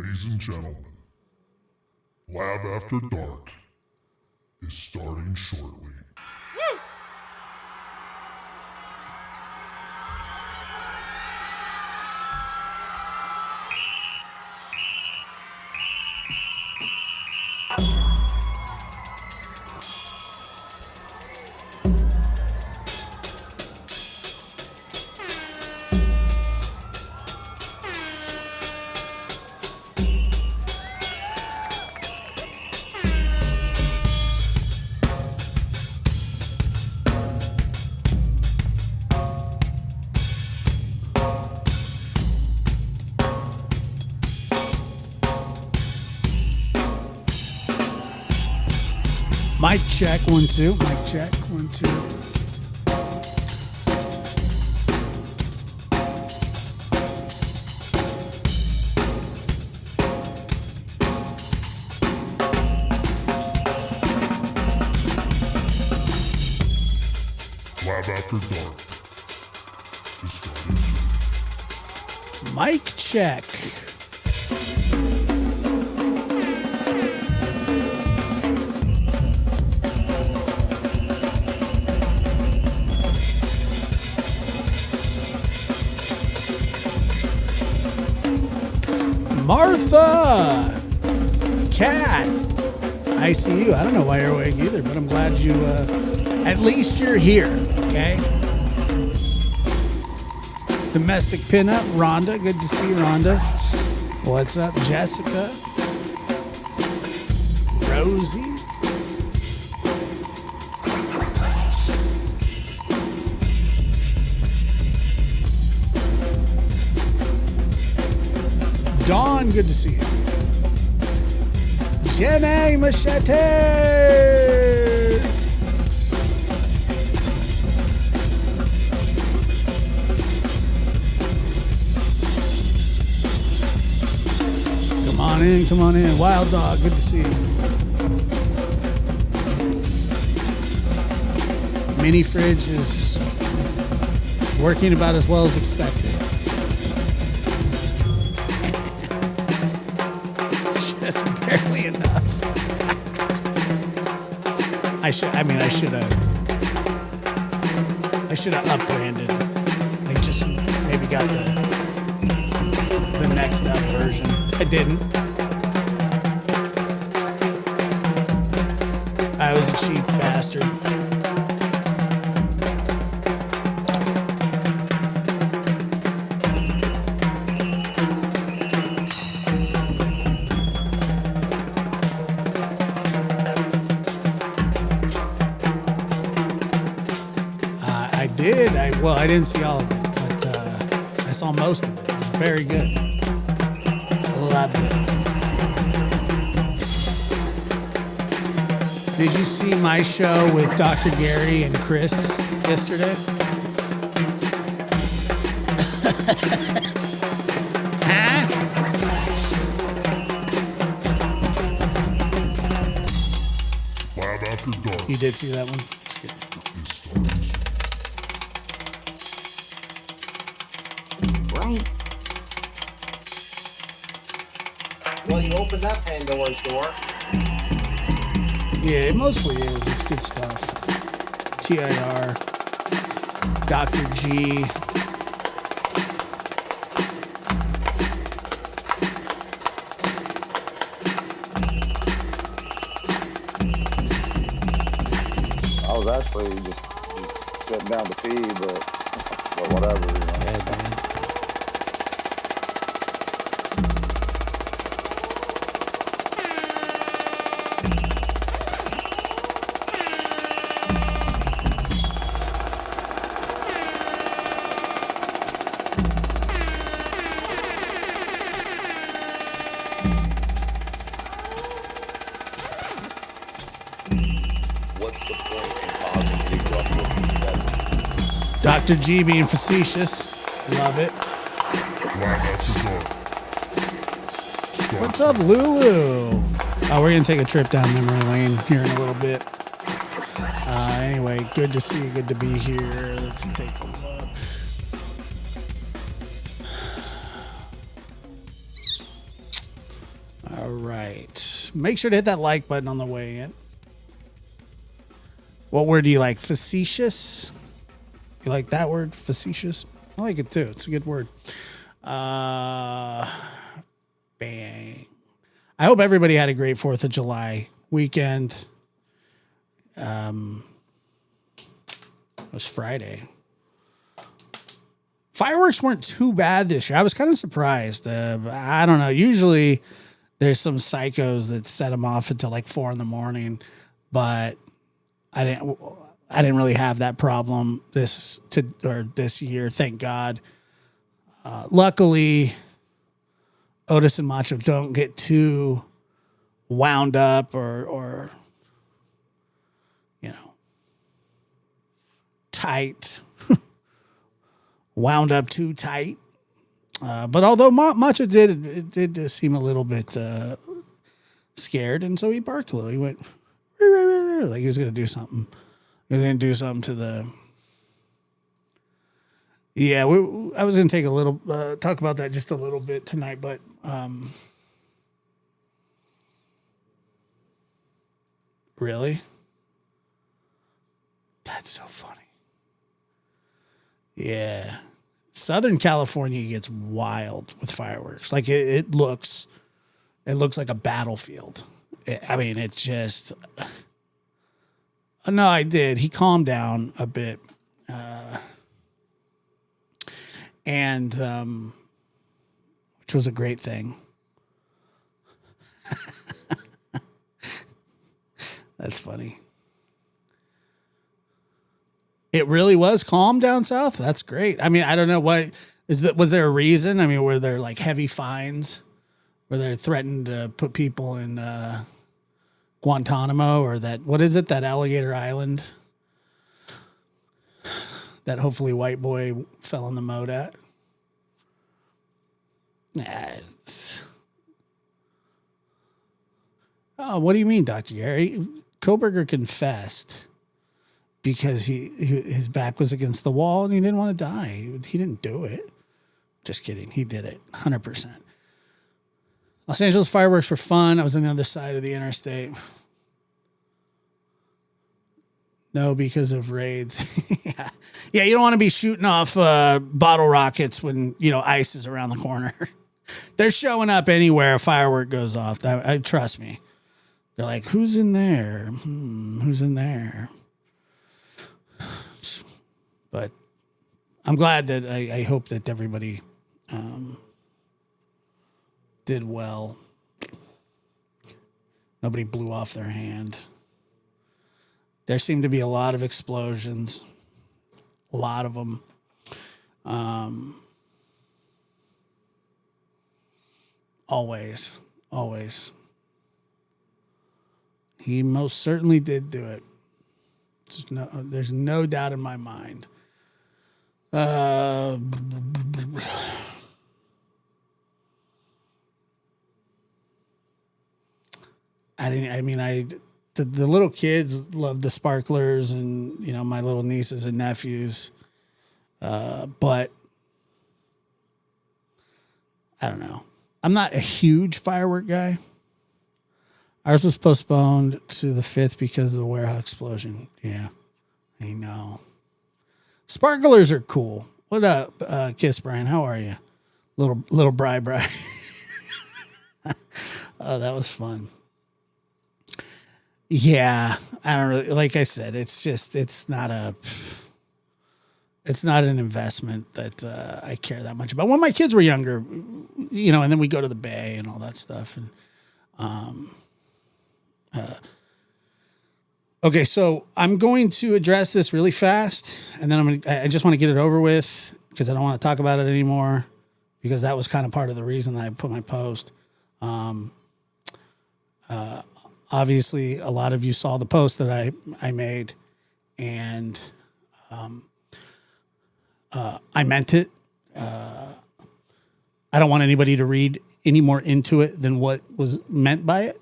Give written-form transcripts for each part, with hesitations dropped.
Ladies and gentlemen, Lab After Dark is starting shortly. Mic check, 1 2. Mic check, 1 2. Lab After Dark is starting soon. Mic check. Martha! Cat! I see you. I don't know why you're awake either, but I'm glad you, at least you're here, okay? Domestic pinup, Rhonda. Good to see you, Rhonda. What's up, Jessica? Rosie? Dawn, good to see you. Jenny Machete! Come on in. Wild Dog, good to see you. Mini fridge is working about as well as expected. Just barely enough. I should have upbranded. I just maybe got the next up version. I didn't. I was a cheap bastard. I didn't see all of it, but I saw most of it. It was very good. Loved it. Did you see my show with Dr. Gary and Chris yesterday? Huh? Lab After Dark. You did see that one? Well, you opened that Pandora's door. Yeah, it mostly is. It's good stuff. TIR, Dr. G. I was actually just sitting down to pee, but whatever. You know. Yeah, man. Dr. G being facetious. Love it. Lab After Dark. What's up, Lulu? Oh, we're going to take a trip down memory lane here in a little bit. Anyway, good to see you. Good to be here. Let's take a look. right. Make sure to hit that like button on the way in. What word do you like? Facetious? You like that word? Facetious? I like it too. It's a good word. Bang. I hope everybody had a great 4th of July weekend. It was Friday. Fireworks weren't too bad this year. I was kind of surprised. I don't know. Usually there's some psychos that set them off until like 4 a.m, but I didn't really have that problem this year. Thank God. Luckily, Otis and Macho don't get too wound up or tight, wound up too tight. But although Macho did seem a little bit scared, and so he barked a little. He went like he was going to do something. He was going to do something to the. Yeah, I was going to take a little talk about that just a little bit tonight, but really, that's so funny. Yeah, Southern California gets wild with fireworks. Like it looks like a battlefield. It's just. No, I did. He calmed down a bit. And which was a great thing. That's funny. It really was calm down south. That's great. I mean, I don't know was there a reason? I mean, were there like heavy fines? Were they threatened to put people in Guantanamo or that Alligator Island that hopefully white boy fell in the moat at? Oh, what do you mean, Dr. Gary? Koberger confessed because his back was against the wall and he didn't want to die. He didn't do it. Just kidding. He did it 100%. Los Angeles fireworks were fun. I was on the other side of the interstate. No, because of raids. Yeah, you don't want to be shooting off bottle rockets when, ice is around the corner. They're showing up anywhere a firework goes off. Trust me. They're like, who's in there? Who's in there? But I'm glad that I hope that everybody did well. Nobody blew off their hand. There seemed to be a lot of explosions. A lot of them. Always. He most certainly did do it. There's no doubt in my mind. The little kids loved the sparklers and, my little nieces and nephews. But I don't know. I'm not a huge firework guy. Ours was postponed to the 5th because of the warehouse explosion. Yeah, I know. Sparklers are cool. What up, Kiss Brian? How are you? Little Bri. Oh, that was fun. Yeah, I don't really, like I said, it's not an investment that I care that much about. When my kids were younger, and then we go to the Bay and all that stuff. And okay, so I'm going to address this really fast, and then I just want to get it over with because I don't want to talk about it anymore because that was kind of part of the reason that I put my post. Obviously, a lot of you saw the post that I made, and I meant it. I don't want anybody to read any more into it than what was meant by it.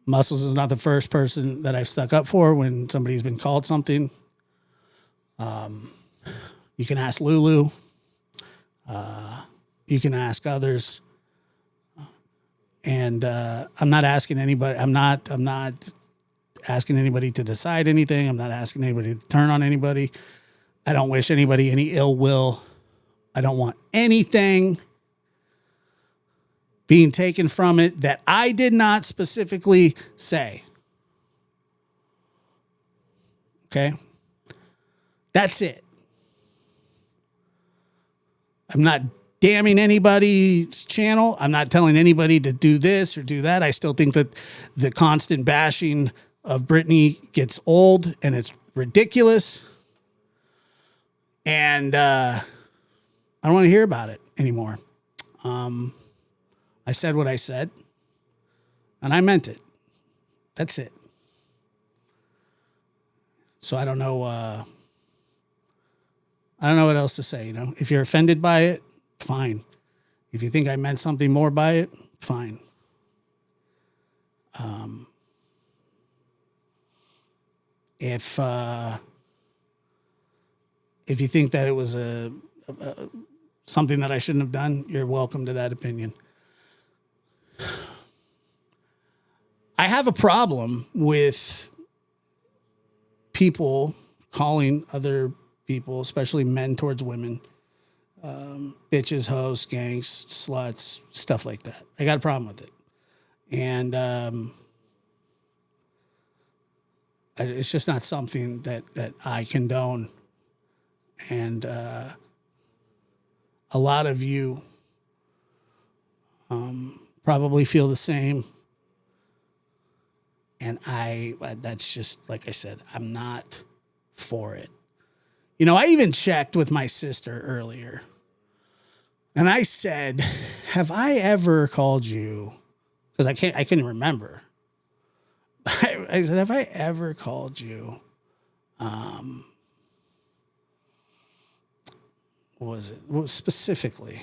Muscles is not the first person that I've stuck up for when somebody's been called something. You can ask Lulu. You can ask others. And I'm not asking anybody. I'm not asking anybody to decide anything. I'm not asking anybody to turn on anybody. I don't wish anybody any ill will. I don't want anything being taken from it that I did not specifically say. Okay? That's it. I'm not damning anybody's channel. I'm not telling anybody to do this or do that. I still think that the constant bashing of Britney gets old and it's ridiculous. And I don't want to hear about it anymore. I said what I said, and I meant it. That's it. So I don't know what else to say. You know, if you're offended by it, fine. If you think I meant something more by it, fine. If you think that it was something that I shouldn't have done, you're welcome to that opinion. I have a problem with people calling other people, especially men towards women, bitches, hoes, skanks, sluts, stuff like that. I got a problem with it. And it's just not something that I condone. And a lot of you probably feel the same. And that's just, like I said, I'm not for it. You know, I even checked with my sister earlier. And I said, have I ever called you? Because I couldn't remember. I said, have I ever called you? What was it? What specifically?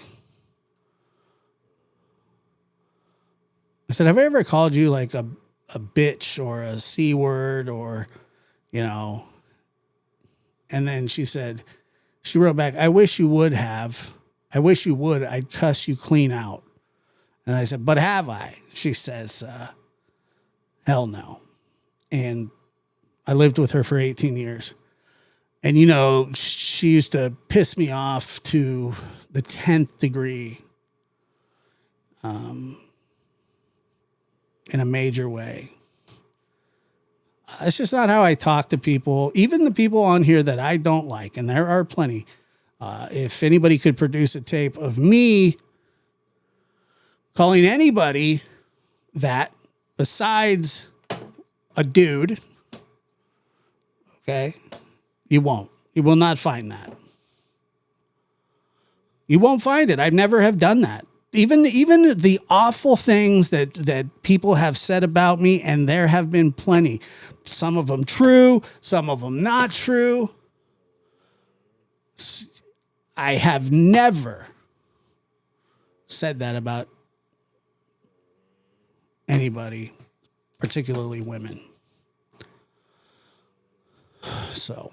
I said, have I ever called you like a bitch or a C word or, you know? And then she wrote back, I wish you would have. I wish you would. I'd cuss you clean out. And I said, but have I? She says, hell no. And I lived with her for 18 years. And, you know, she used to piss me off to the 10th degree in a major way. It's just not how I talk to people, even the people on here that I don't like. And there are plenty. If anybody could produce a tape of me calling anybody that besides a dude, okay, you won't. You will not find that. You won't find it. I never have done that. Even the awful things that people have said about me, and there have been plenty. Some of them true, some of them not true. I have never said that about anybody, particularly women. So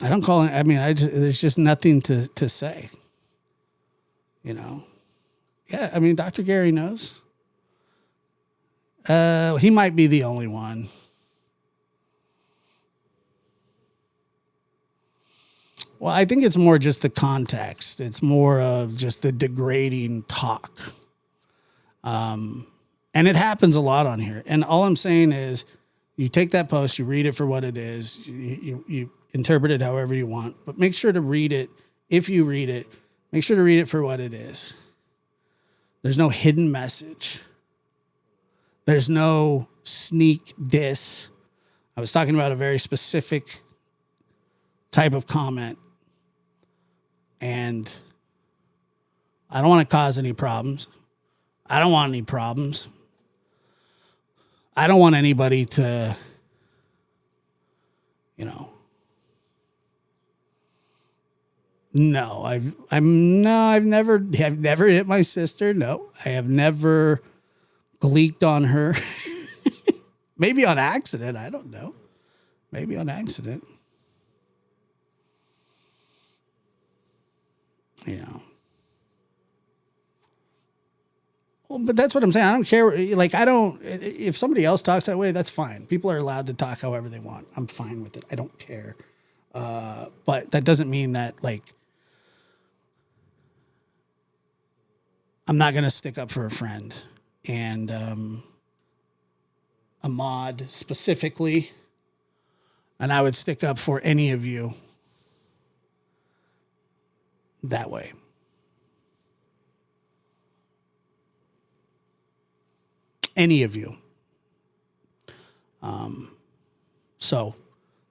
I don't call it. I mean, there's just nothing to say. You know, yeah. I mean, Dr. Gary knows. He might be the only one. Well, I think it's more just the context. It's more of just the degrading talk. And it happens a lot on here. And all I'm saying is you take that post, you read it for what it is, you interpret it however you want, but make sure to read it. If you read it, make sure to read it for what it is. There's no hidden message. There's no sneak diss. I was talking about a very specific type of comment. And I don't want to cause any problems. I don't want any problems. I don't want anybody to, you know. No, I've never hit my sister. No, I have never gleeked on her. Maybe on accident. I don't know. Maybe on accident. you know. Well, but that's what I'm saying. I don't care. Like, I don't, if somebody else talks that way, that's fine. People are allowed to talk however they want. I'm fine with it. I don't care. But that doesn't mean that, like, I'm not going to stick up for a friend. And Ahmad specifically, and I would stick up for any of you that way. Any of you. So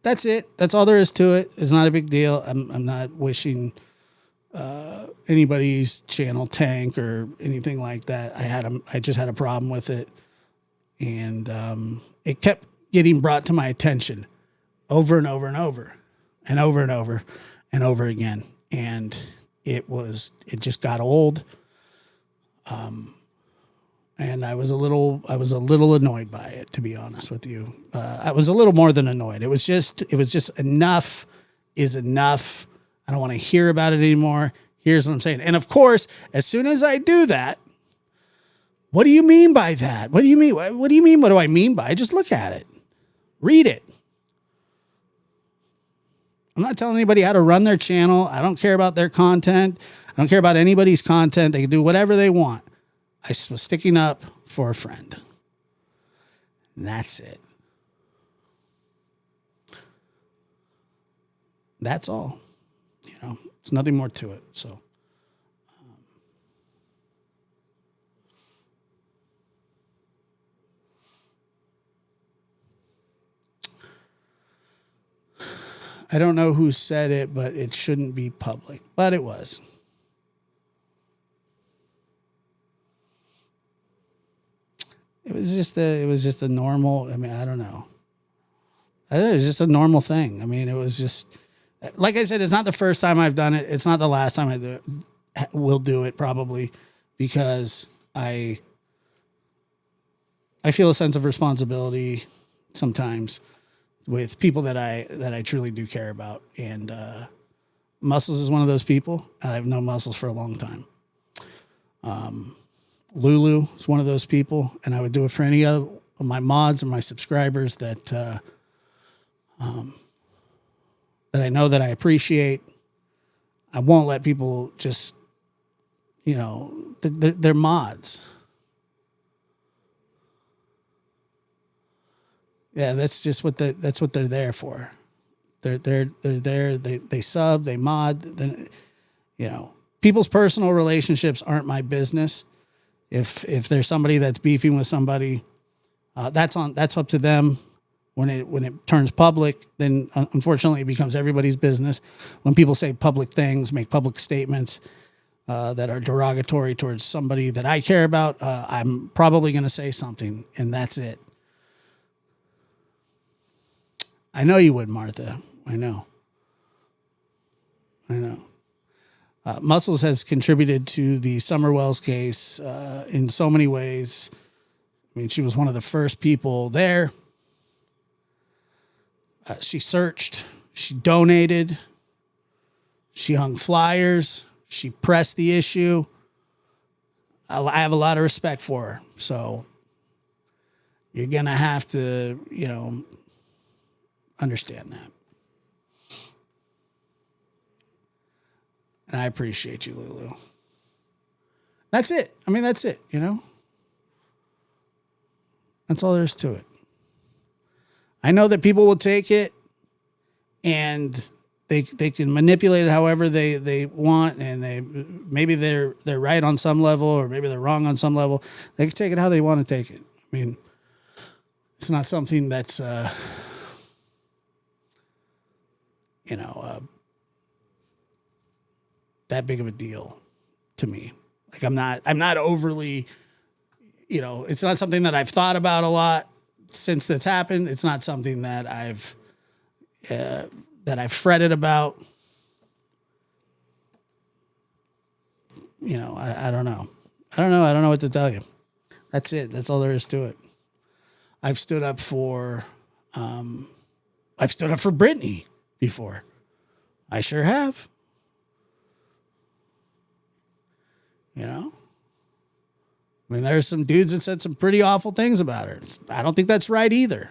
that's it. That's all there is to it. It's not a big deal. I'm not wishing anybody's channel tank or anything like that. I just had a problem with it, and it kept getting brought to my attention over and over and over and over and over and over again, and it just got old. And I was a little annoyed by it, to be honest with you. I was a little more than annoyed. It was just enough is enough. I don't want to hear about it anymore. Here's what I'm saying. And of course, as soon as I do that, what do you mean by that? What do you mean? What do you mean? What do I mean by? Just look at it. Read it. I'm not telling anybody how to run their channel. I don't care about their content. I don't care about anybody's content. They can do whatever they want. I was sticking up for a friend. And that's it. That's all. You know, there's nothing more to it. So, I don't know who said it, but it shouldn't be public. But it was. It was just a normal, I mean, I don't know. It was just a normal thing. I mean, it was just, like I said, it's not the first time I've done it. It's not the last time I will do it, probably, because I feel a sense of responsibility sometimes with people that I truly do care about. And Muscles is one of those people. I've known Muscles for a long time. Lulu is one of those people, and I would do it for any of my mods and my subscribers that I know that I appreciate. I won't let people just, you know, they're mods. Yeah, that's just what that's what they're there for. They're there. They sub, they mod. You know, people's personal relationships aren't my business. If there's somebody that's beefing with somebody, that's up to them. When it turns public, then unfortunately it becomes everybody's business. When people say public things, make public statements that are derogatory towards somebody that I care about, I'm probably going to say something, and that's it. I know you would, Martha. I know. Muscles has contributed to the Summer Wells case in so many ways. I mean, she was one of the first people there. She searched. She donated. She hung flyers. She pressed the issue. I have a lot of respect for her. So you're going to have to, you know, understand that. And I appreciate you, Lulu. That's it. I mean, that's it, you know? That's all there is to it. I know that people will take it and they can manipulate it however they want, and maybe they're right on some level, or maybe they're wrong on some level. They can take it how they want to take it. I mean, it's not something that's that big of a deal to me. Like I'm not overly, you know, it's not something that I've thought about a lot since that's happened. It's not something that I've fretted about. You know, I don't know. I don't know what to tell you. That's it. That's all there is to it. I've stood up for Britney before. I sure have. You know? I mean, there's some dudes that said some pretty awful things about her. I don't think that's right either.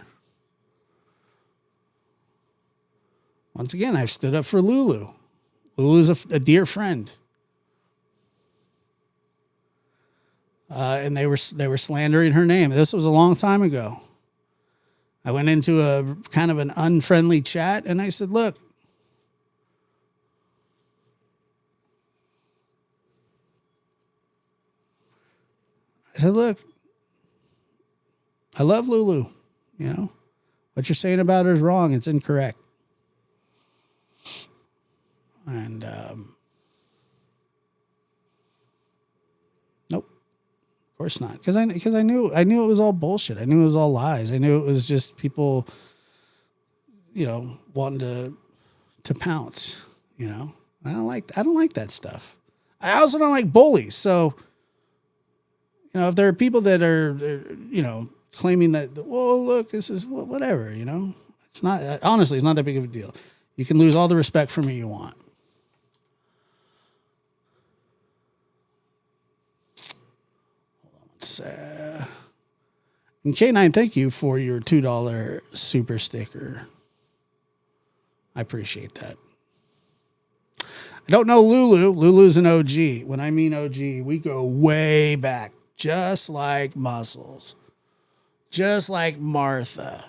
Once again, I've stood up for Lulu. Lulu's a dear friend. And they were slandering her name. This was a long time ago. I went into a kind of an unfriendly chat and I said, look, I love Lulu. You know, what you're saying about her is wrong. It's incorrect. And, nope, of course not. Because I knew it was all bullshit. I knew it was all lies. I knew it was just people, you know, wanting to pounce. You know, I don't like that stuff. I also don't like bullies. So, you know, if there are people that are, you know, claiming that, well, look, this is whatever, you know, it's not, honestly, it's not that big of a deal. You can lose all the respect for me you want. And K9, thank you for your $2 super sticker. I appreciate that. I don't know Lulu. Lulu's an OG. When I mean OG, we go way back, just like Muscles, just like Martha.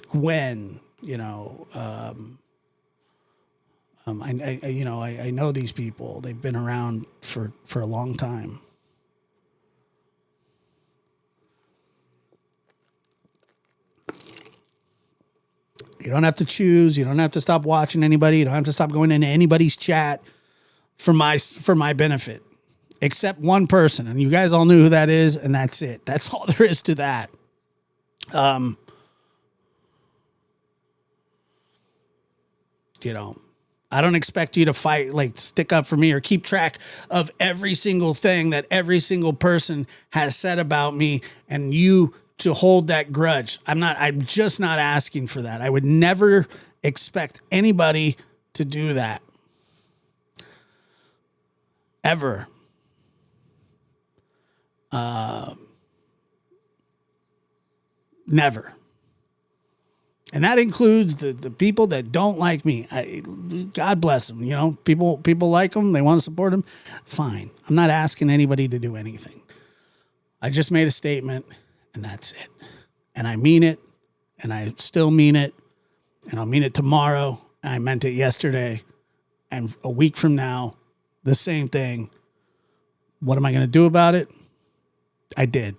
Gwen, you know, I know these people. They've been around for a long time. You don't have to choose. You don't have to stop watching anybody. You don't have to stop going into anybody's chat for my benefit, except one person, and you guys all knew who that is, and that's it. That's all there is to that. You know, I don't expect you to fight, like stick up for me or keep track of every single thing that every single person has said about me and you to hold that grudge. I'm just not asking for that. I would never expect anybody to do that. Ever. Never. And that includes the people that don't like me. God bless them. You know, people like them. They want to support them. Fine. I'm not asking anybody to do anything. I just made a statement, and that's it. And I mean it, and I still mean it, and I'll mean it tomorrow. I meant it yesterday, and a week from now, the same thing. What am I going to do about it? I did.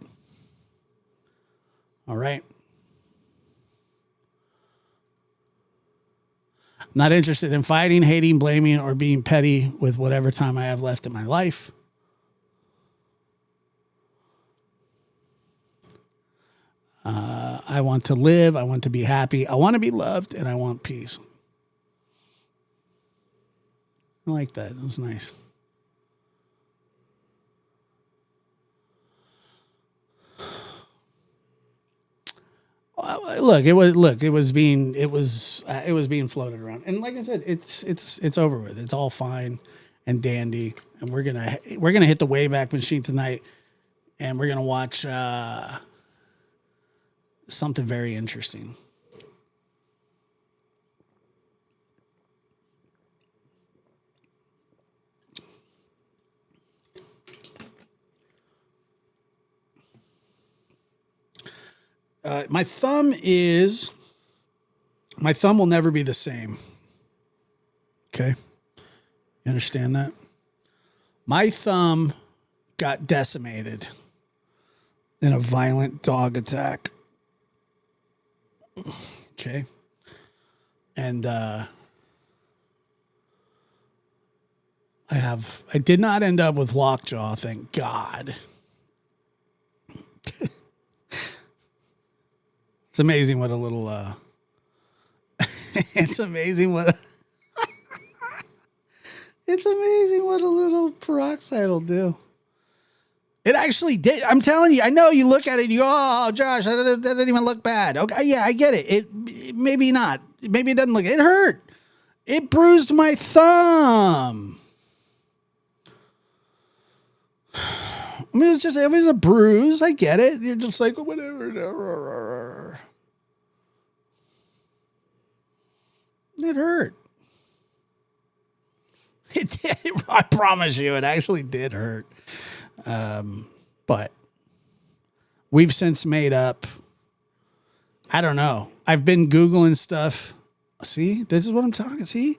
All right. Not interested in fighting, hating, blaming, or being petty with whatever time I have left in my life. I want to live. I want to be happy. I want to be loved, and I want peace. I like that. It was nice. Look, it was being floated around, and like I said, it's over with. It's all fine and dandy, and we're gonna hit the Wayback Machine tonight, and we're gonna watch something very interesting. My thumb will never be the same. Okay. You understand that? My thumb got decimated in a violent dog attack. Okay. And I did not end up with lockjaw, thank God. It's amazing what a little it's amazing what a little peroxide will do. It actually did. I'm telling you. I know you look at it and you go, oh, Josh, that didn't even look bad. Okay, yeah, I get it. It maybe not. Maybe it doesn't look. It hurt. It bruised my thumb. I mean, it was a bruise. I get it. You're just like, whatever. It hurt. It did. I promise you, it actually did hurt. But we've since made up. I don't know. I've been Googling stuff. See, this is what I'm talking. See,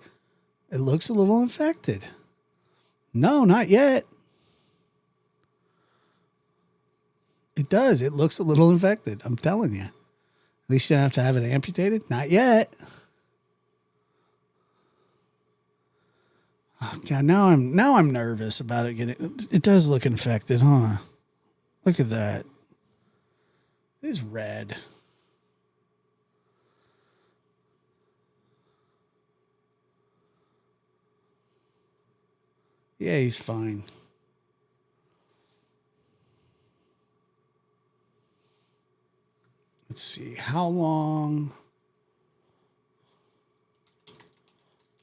it looks a little infected. No, not yet. It does. It looks a little infected. I'm telling you. At least you don't have to have it amputated. Not yet. Oh, God, now I'm nervous about it getting. It does look infected, huh? Look at that. It is red. Yeah, he's fine. Let's see. How long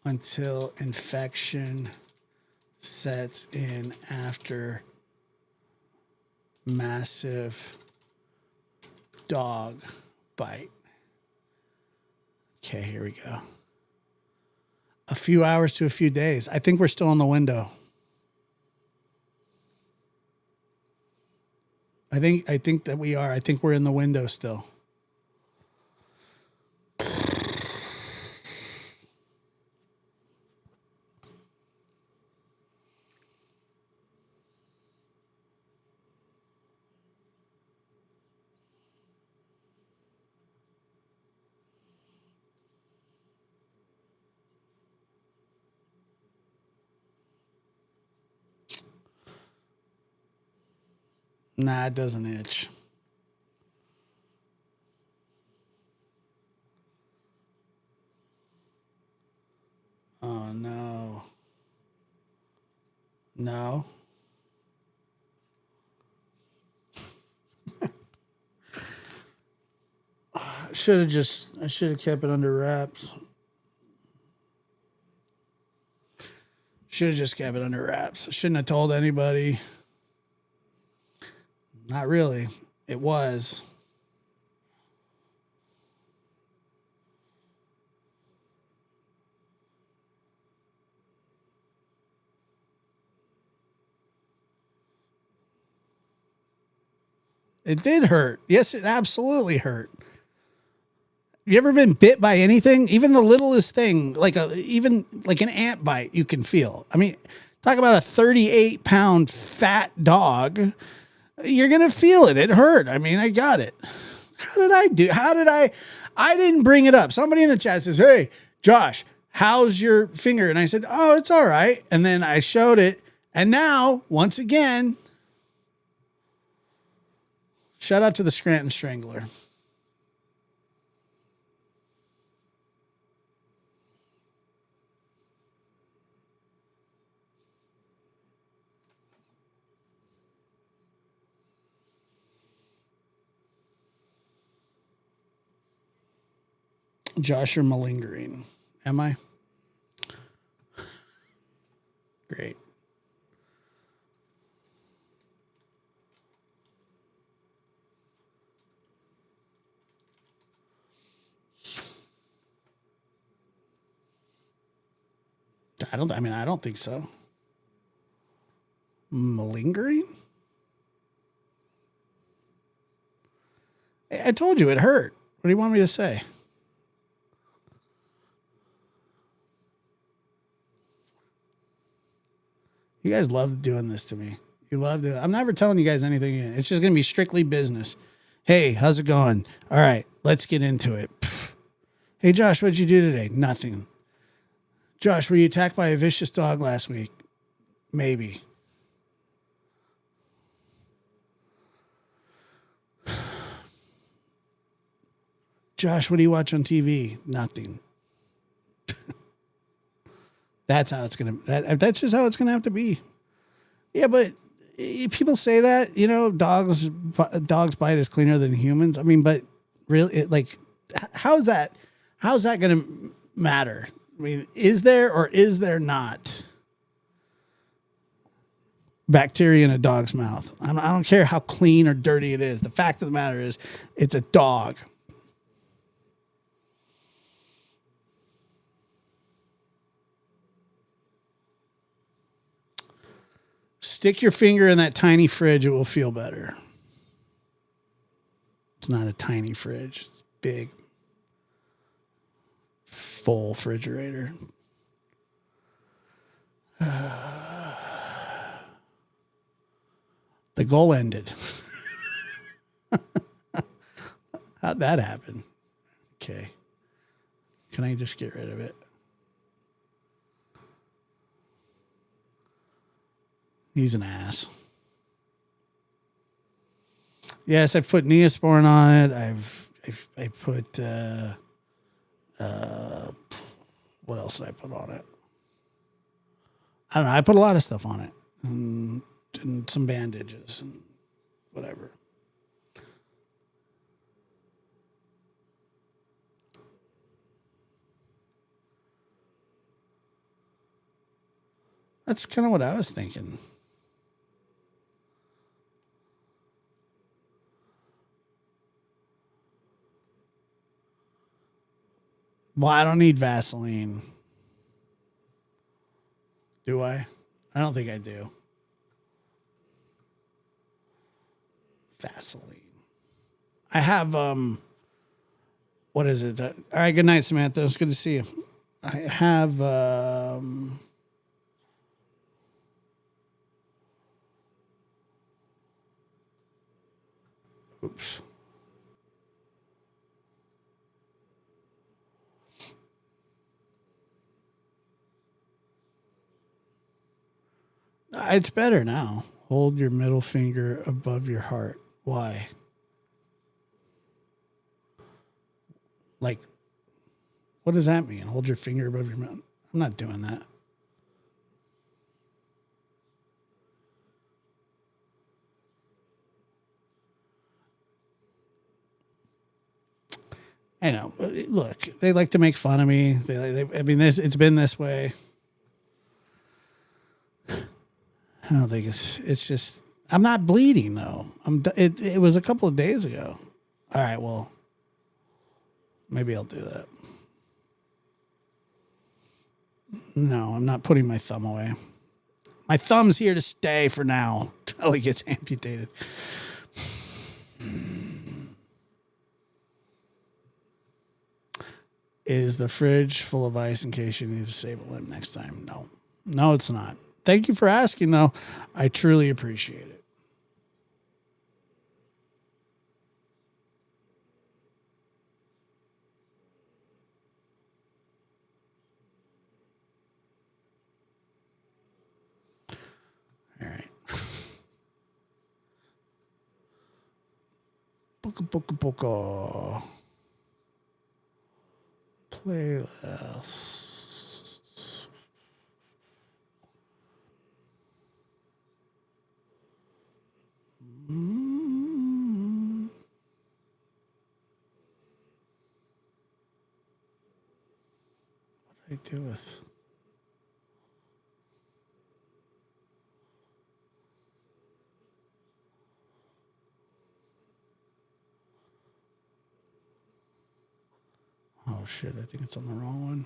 until infection sets in after massive dog bite? Okay, here we go. A few hours to a few days. I think we're still in the window. I think that we are. I think we're in the window still. Nah, it doesn't itch. Oh, no. No. I should have kept it under wraps. Should have just kept it under wraps. I shouldn't have told anybody. Not really. It was. It did hurt. Yes, it absolutely hurt. You ever been bit by anything? Even the littlest thing, even like an ant bite, you can feel. I mean, talk about a 38-pound fat dog. You're going to feel it. It hurt. I mean, I got it. How did I didn't bring it up. Somebody in the chat says, hey, Josh, how's your finger? And I said, oh, it's all right. And then I showed it. And now, once again, shout out to the Scranton Strangler. Josh, you're malingering. Am I? Great. I don't think so. Malingering? I told you it hurt. What do you want me to say? You guys love doing this to me. You love doing it. I'm never telling you guys anything again. It's just going to be strictly business. Hey, how's it going? All right, let's get into it. Pfft. Hey, Josh, what'd you do today? Nothing. Josh, were you attacked by a vicious dog last week? Maybe. Josh, what do you watch on TV? Nothing. That's how it's gonna. That's just how it's gonna have to be. Yeah, but people say that, dogs bite is cleaner than humans. I mean, but really, how's that going to matter? I mean, is there or is there not bacteria in a dog's mouth? I don't care how clean or dirty it is. The fact of the matter is, it's a dog. Stick your finger in that tiny fridge, it will feel better. It's not a tiny fridge. It's big, full refrigerator. The goal ended. How'd that happen? Okay. Can I just get rid of it? He's an ass. Yes, I've put Neosporin on it. I put what else did I put on it? I don't know. I put a lot of stuff on it. And some bandages and whatever. That's kind of what I was thinking. Well, I don't need Vaseline. Do I? I don't think I do. Vaseline. I have, what is it? All right, good night, Samantha. It's good to see you. I have, oops. It's better now. Hold your middle finger above your heart. Why? Like, what does that mean? Hold your finger above your mouth. I'm not doing that. I know. Look, they like to make fun of me. It's been this way. I don't think it's just, I'm not bleeding though. It was a couple of days ago. All right, well, maybe I'll do that. No, I'm not putting my thumb away. My thumb's here to stay for now until it gets amputated. Is the fridge full of ice in case you need to save a limb next time? No. No, it's not. Thank you for asking, though. I truly appreciate it. All right. Book. Playlist. What did I do with? Oh shit, I think it's on the wrong one.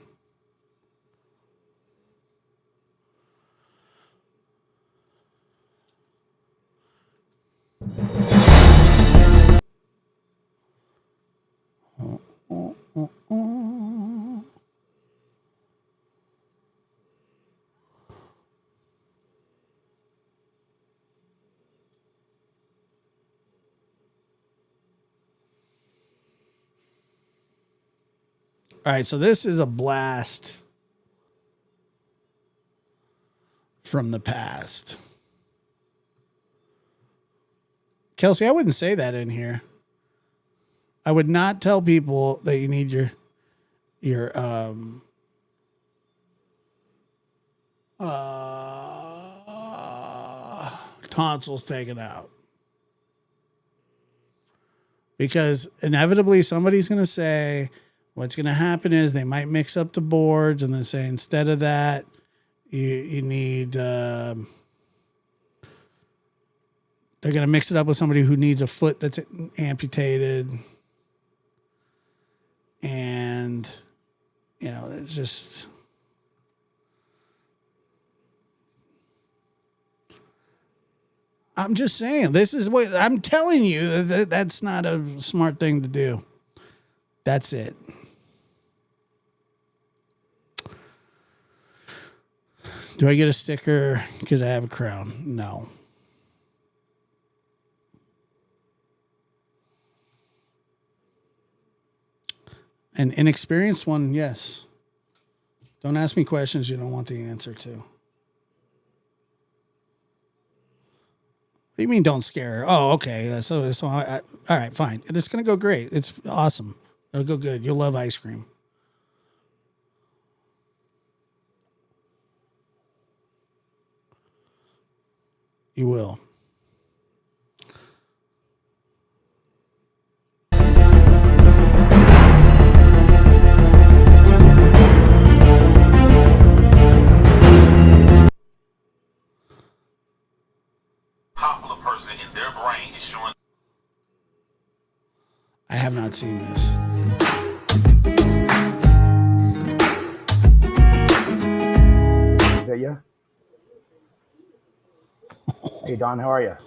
All right, so this is a blast from the past. Kelsey, I wouldn't say that in here. I would not tell people that you need your tonsils taken out. Because inevitably somebody's going to say, what's going to happen is they might mix up the boards and then say, instead of that, you need, they're going to mix it up with somebody who needs a foot that's amputated. And, you know, it's just, I'm just saying, this is what I'm telling you. That's not a smart thing to do. That's it. Do I get a sticker because I have a crown? No. An inexperienced one, yes. Don't ask me questions you don't want the answer to. What do you mean don't scare her? Oh, okay. So all right, fine. It's going to go great. It's awesome. It'll go good. You'll love ice cream. You will. Popular person in their brain is showing. I have not seen this. Is that you? Hey, Don, how are you?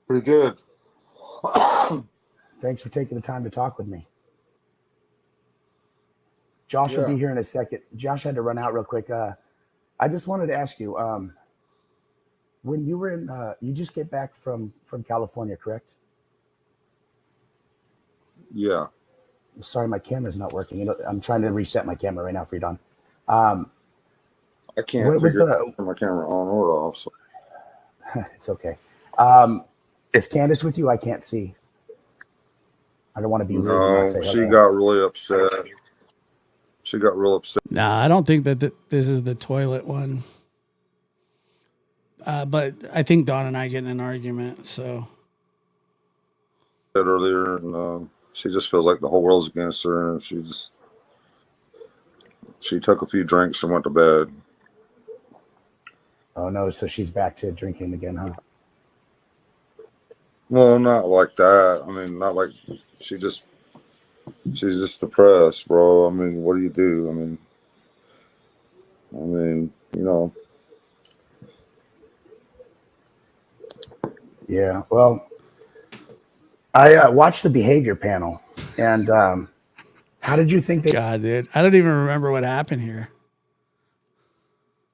Pretty good. Thanks for taking the time to talk with me. Josh will be here in a second. Josh had to run out real quick. I just wanted to ask you, when you were in, you just get back from California, correct? Yeah. Sorry, my camera's not working. You know, I'm trying to reset my camera right now for you, Don. I can't figure my camera on or off. So. It's okay. Is Candace with you? I can't see. I don't want to be rude. No, she got really upset. She got real upset. Nah, I don't think that this is the toilet one. But I think Dawn and I get in an argument, so. Said earlier, and she just feels like the whole world's against her, and she took a few drinks and went to bed. Oh no, so she's back to drinking again, huh? Well, not like that. I mean, not like she's just depressed, bro. I mean, what do you do? I mean, you know. Yeah. Well, I watched the behavior panel, and how did you think they? God, dude, I don't even remember what happened here.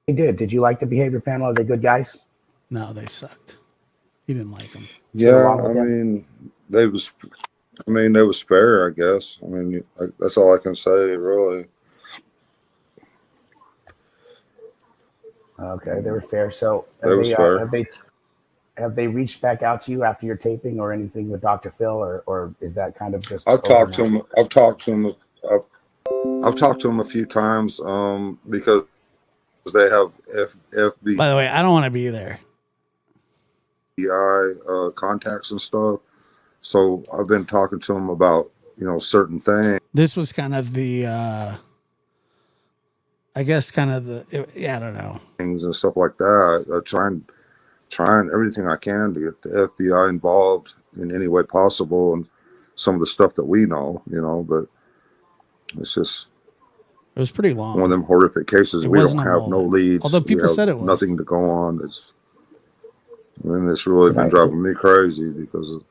They did. Did you like the behavior panel? Are they good guys? No, they sucked. You didn't like them. Yeah, I mean, they was fair, I guess. I mean, that's all I can say, really. Okay, they were fair. So They was fair. Have they reached back out to you after your taping or anything with Dr. Phil, or is that kind of just? I've talked to him. I've talked to him a few times because they have FBI. By the way, I don't want to be there. Contacts and stuff. So I've been talking to him about, certain things. This was kind of the, I guess, I don't know. Things and stuff like that. Trying everything I can to get the FBI involved in any way possible, and some of the stuff that we know, but it's just. It was pretty long. One of them horrific cases. We don't have no leads. Although people said it was. Nothing to go on. It's really been driving me crazy because of.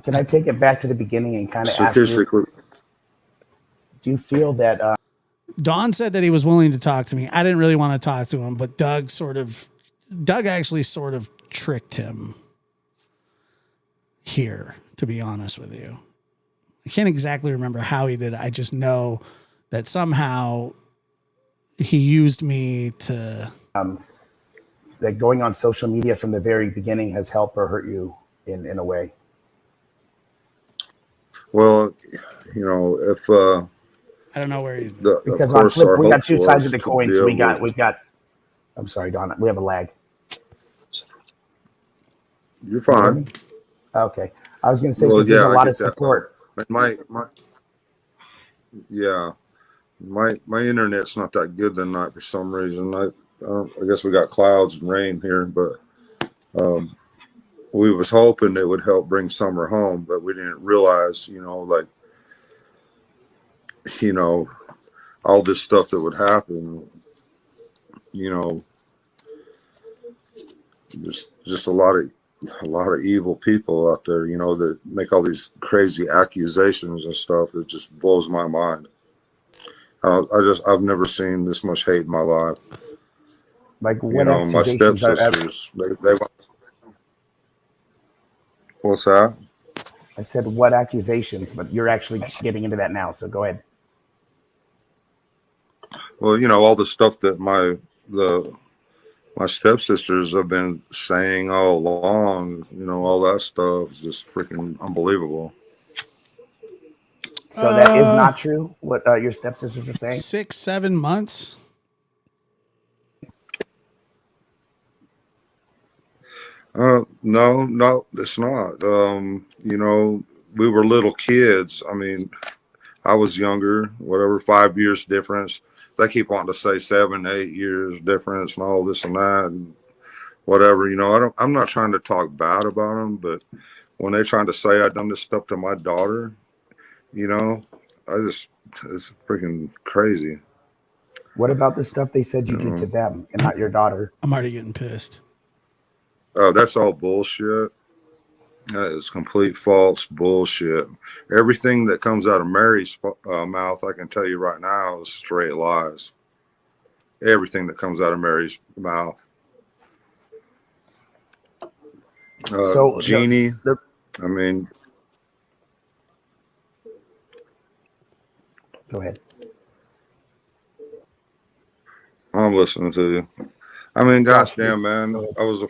Can I take it back to the beginning and kind of ask you? Do you feel that? Don said that he was willing to talk to me. I didn't really want to talk to him, but Doug actually sort of tricked him here, to be honest with you. I can't exactly remember how he did it. I just know that somehow he used me to. That going on social media from the very beginning has helped or hurt you in a way? Well, if I don't know where he's because on flip, we got two sides of the coin. So we got I'm sorry, Don. We have a lag. You're fine. Okay. I was going to say, Well, because there's yeah, a I lot get of that. support. My internet's not that good tonight for some reason. I guess we got clouds and rain here, but we was hoping it would help bring summer home, but we didn't realize, all this stuff that would happen. Just a lot of evil people out there, that make all these crazy accusations and stuff. That just blows my mind. I've never seen this much hate in my life. Like, what My accusations are? stepsisters, they what's that? I said, what accusations? But you're actually getting into that now. So go ahead. Well, all the stuff that my stepsisters have been saying all along, all that stuff is just freaking unbelievable. So that is not true, what your stepsisters are saying? 6-7 months. No, it's not. We were little kids. I mean, I was younger, whatever, 5 years difference. They keep wanting to say 7, 8 years difference and all this and that and whatever. I'm not trying to talk bad about them, but when they're trying to say I done this stuff to my daughter, it's freaking crazy. What about the stuff they said you did to them and not your daughter? I'm already getting pissed. That's all bullshit. That is complete false bullshit. Everything that comes out of Mary's mouth, I can tell you right now, is straight lies. Everything that comes out of Mary's mouth. So Jeannie, I mean, go ahead. I'm listening to you. I mean, gosh damn, man, I was a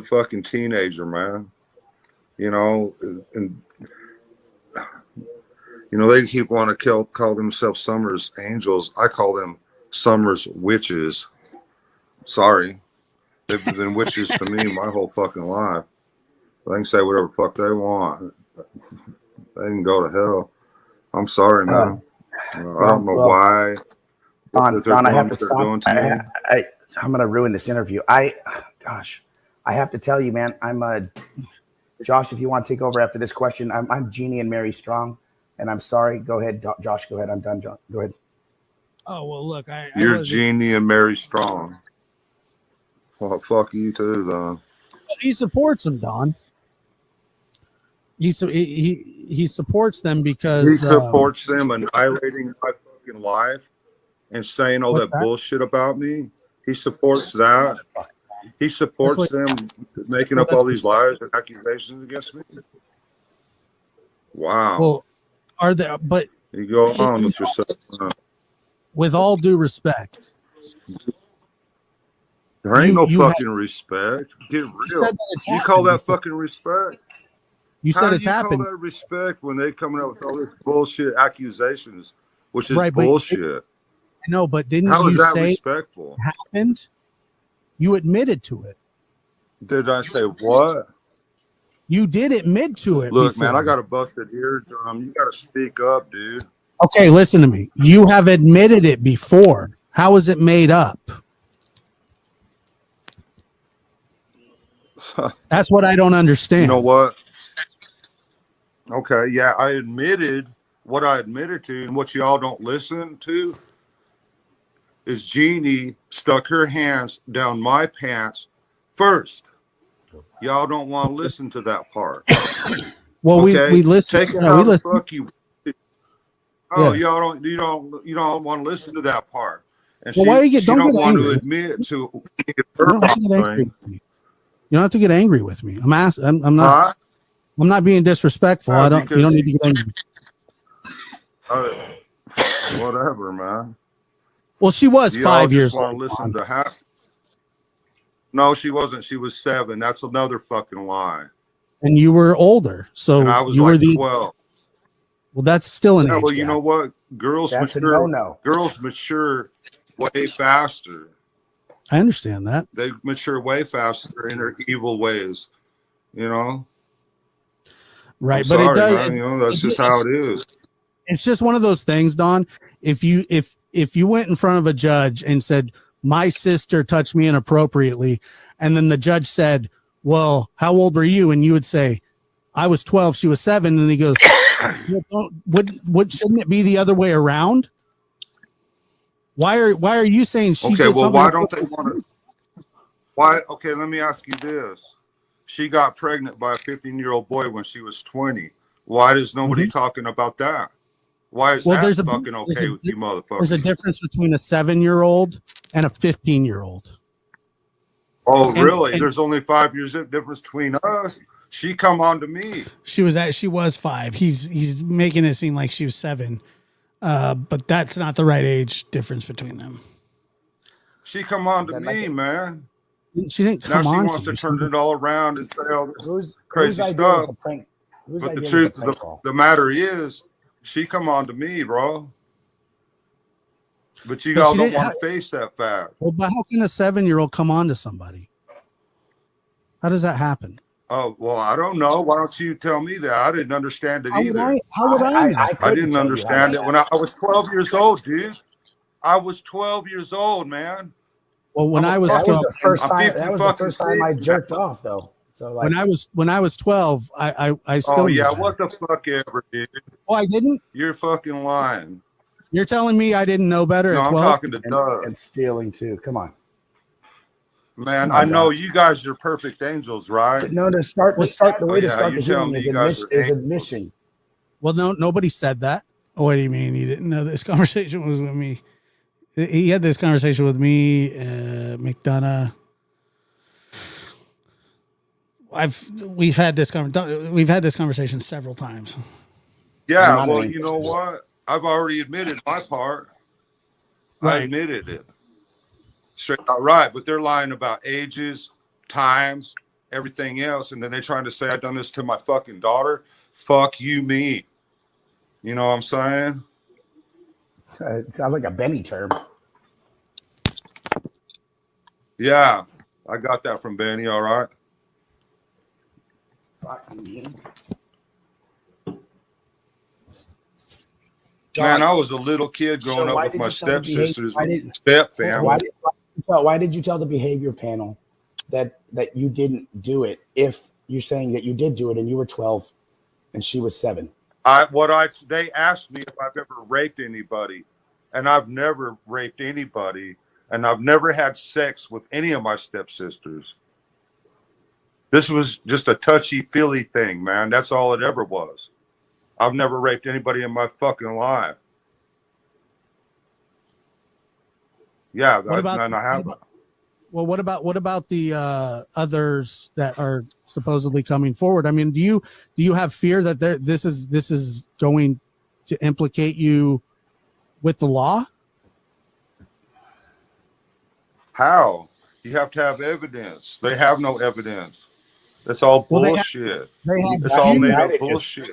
fucking teenager, man. And they keep wanting to call themselves Summer's angels. I call them Summer's witches. Sorry, they've been witches to me my whole fucking life. They can say whatever the fuck they want. They can go to hell. I'm sorry, man. I don't know why. Don, I have to stop. I'm going to ruin this interview. I have to tell you, man, I'm Josh, if you want to take over after this question, I'm Jeannie and Mary Strong, and I'm sorry. Go ahead, Josh. Go ahead. I'm done, John. Go ahead. Oh, well, look. You're Jeannie and Mary Strong. Well, fuck you too, then. He supports them, Don. He supports them because he supports them annihilating my fucking life and saying all that bullshit about me. He supports that. He supports them making up all these lies and accusations against me. Wow. Well, are there? But you go on with yourself. With all due respect, there ain't no fucking respect. Get real. You call that fucking respect? You said it's happened. How do you call that respect when they coming up with all this bullshit accusations, which is right, bullshit? I know, but didn't how you is that say respectful? It happened? You admitted to it. Did I say what? You did admit to it. Look, before. man, I got a busted eardrum. You got to speak up, dude. Okay, listen to me. You have admitted it before. How is it made up? That's what I don't understand. You know what? Okay, yeah, I admitted what I admitted to, and what y'all don't listen to is Jeannie stuck her hands down my pants first. Y'all don't want to listen to that part. Well, okay? we listen. Take it we listen. Fuck you. Oh, yeah. You don't want to listen to that part. And well, why you don't want angry? to admit to her you don't have to get angry with me. I'm asking. I'm not. Huh? I'm not being disrespectful. You don't need to get angry. Whatever, man. Well, she was 5 years old. Listen to half. No, she wasn't. She was 7. That's another fucking lie. And you were older, so and I was you like were 12. Well, that's still an age well, gap. You know what? Girls mature. Girls mature way faster. I understand that. They mature way faster in their evil ways, you know. Right, I'm but sorry, it does. man, you know, that's just how it is. It's just one of those things, Don. If you went in front of a judge and said, my sister touched me inappropriately, and then the judge said, well, how old were you? And you would say, I was 12, she was 7. And he goes, what shouldn't it be the other way around? Why are you saying she okay, did well, something? why don't they want to? Why? Okay, let me ask you this. She got pregnant by a 15-year-old boy when she was 20. Why is nobody talking about that? Why is that fucking okay with you motherfuckers? There's a difference between a 7-year-old and a 15-year-old. Oh, really? There's only 5 years difference between us. She come on to me. She was 5. He's making it seem like she was 7. But that's not the right age difference between them. She come on to me, man. She didn't come on. Now she wants to turn it all around and say all this crazy whose stuff. But the truth, the matter is, she come on to me, bro. But you all don't want to face that fact. Well, but how can a 7-year-old come on to somebody? How does that happen? Oh, well, I don't know. Why don't you tell me that? I didn't understand it either. How would I? I didn't understand it when I was 12 years old, dude. I was 12 years old, man. Well, when I was 12, that was the first time I jerked off, though. So like, when I was 12, I still. Oh yeah, what the fuck ever, dude? Oh, I didn't. You're fucking lying. You're telling me I didn't know better No, at 12? I'm talking to Doug. And stealing too. Come on, man. I know you guys are perfect angels, right? No, the way to start the healing is admission. Well, nobody said that. What do you mean? You didn't know this conversation was with me? He had this conversation with me, McDonough. We've had this conversation several times. Yeah, well, you know what? I've already admitted my part. Right. I admitted it. Straight out right, but they're lying about ages, times, everything else, and then they're trying to say I've done this to my fucking daughter. Fuck you, me. You know what I'm saying? It sounds like a Benny term. Yeah, I got that from Benny. All right. Man, I was a little kid growing up with my stepsisters, step fam. Why did you tell the behavior panel that you didn't do it if you're saying that you did do it and you were 12 and she was 7? They asked me if I've ever raped anybody, and I've never raped anybody, and I've never had sex with any of my stepsisters. This was just a touchy-feely thing, man. That's all it ever was. I've never raped anybody in my fucking life. Yeah, I haven't. Well, what about the others that are supposedly coming forward? I mean, do you have fear that this is going to implicate you with the law? How? You have to have evidence. They have no evidence. That's all bullshit. It's all made up bullshit.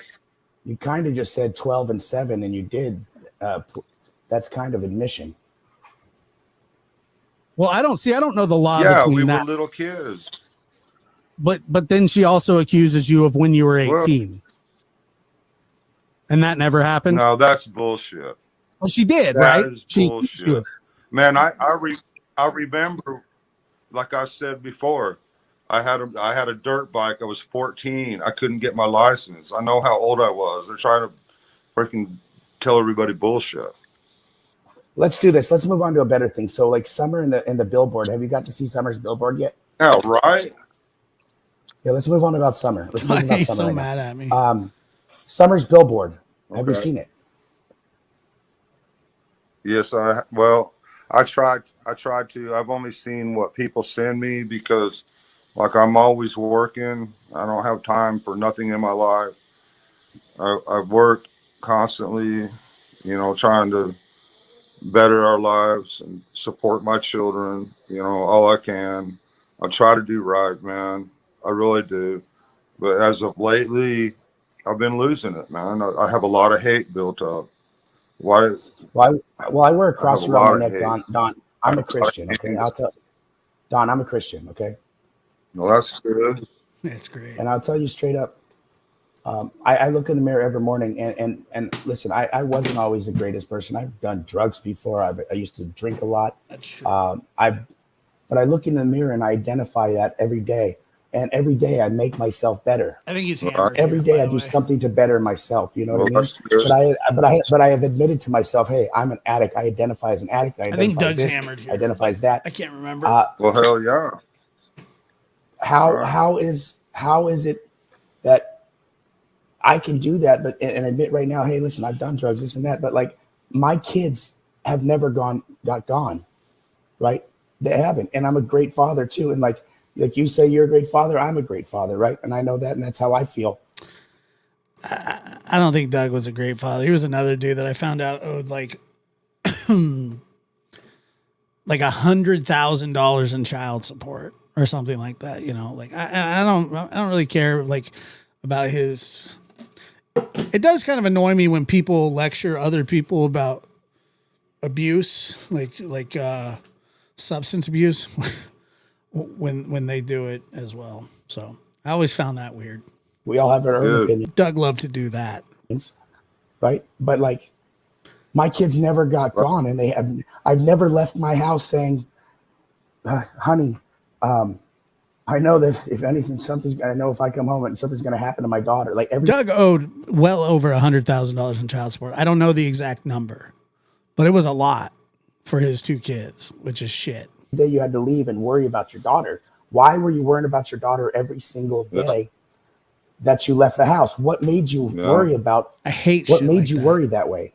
You kind of just said 12 and 7, and you did. That's kind of admission. Well, I don't know the law. Yeah, between we that. were little kids. But then she also accuses you of when you were 18. And that never happened? No, that's bullshit. Well, she did, That right? is bullshit. Man, I remember, like I said before, I had a dirt bike. I was 14. I couldn't get my license. I know how old I was. They're trying to freaking tell everybody bullshit. Let's do this. Let's move on to a better thing. So, like Summer in the billboard. Have you got to see Summer's billboard yet? Yeah, right. Yeah, let's move on about Summer. He's so mad at me. Summer's billboard. Have you seen it? Yes, I tried to. I've only seen what people send me because, like, I'm always working. I don't have time for nothing in my life. I work constantly, trying to better our lives and support my children, all I can. I try to do right, man. I really do. But as of lately, I've been losing it, man. I have a lot of hate built up. Why? Well, I wear a cross around my neck, Don. I'm a Christian, okay? Don, I'm a Christian, okay? Well, that's good. It's great. And I'll tell you straight up, I look in the mirror every morning and listen, I wasn't always the greatest person. I've done drugs before. I used to drink a lot. That's true. But I look in the mirror and I identify that every day. And every day I make myself better. I think he's hammered. Every here, day by I the do way. something to better myself. You know what I mean? That's good. But I have admitted to myself, hey, I'm an addict. I identify as an addict. I think Doug's this, hammered here. identifies that. I can't remember. Well, hell yeah. How is it that I can do that, but and admit right now, hey, listen, I've done drugs, this and that, but like my kids have never got gone, right? They haven't, and I'm a great father too, and like you say, you're a great father. I'm a great father, right? And I know that, and that's how I feel. I don't think Doug was a great father. He was another dude that I found out owed like $100,000 in child support or something like that. You know, like I don't really care like about his. It does kind of annoy me when people lecture other people about abuse, like substance abuse, when they do it as well. So I always found that weird. We all have our own opinions. Doug loved to do that, right? But like, my kids never got gone, and I've never left my house saying, "Honey, I know that if anything, I know if I come home and something's going to happen to my daughter." Like Doug owed well over $100,000 in child support. I don't know the exact number, but it was a lot for his two kids, which is shit. Day you had to leave and worry about your daughter. Why were you worrying about your daughter every single day that you left the house? What made you worry about? I hate what shit made like you that. worry that way?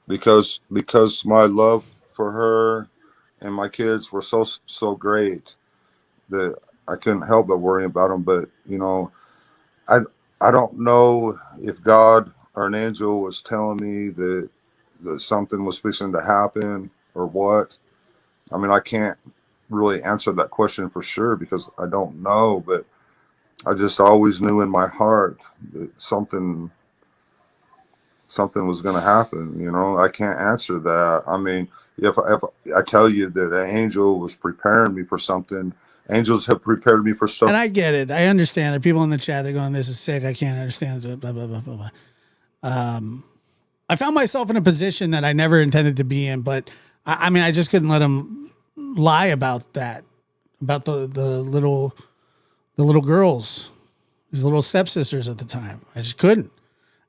Because my love for her and my kids were so great that I couldn't help but worry about them. But you know, I don't know if God or an angel was telling me that something was fixing to happen or what. I mean, I can't really answer that question for sure because I don't know, but I just always knew in my heart that something was going to happen. You know, I can't answer that. I mean, if I tell you that an angel was preparing me for something, angels have prepared me for stuff. And I get it. I understand. There are people in the chat that are going, "This is sick. I can't understand it." Blah blah blah blah blah. I found myself in a position that I never intended to be in, but I mean, I just couldn't let him lie about that, about the little girls, his little stepsisters at the time. I just couldn't.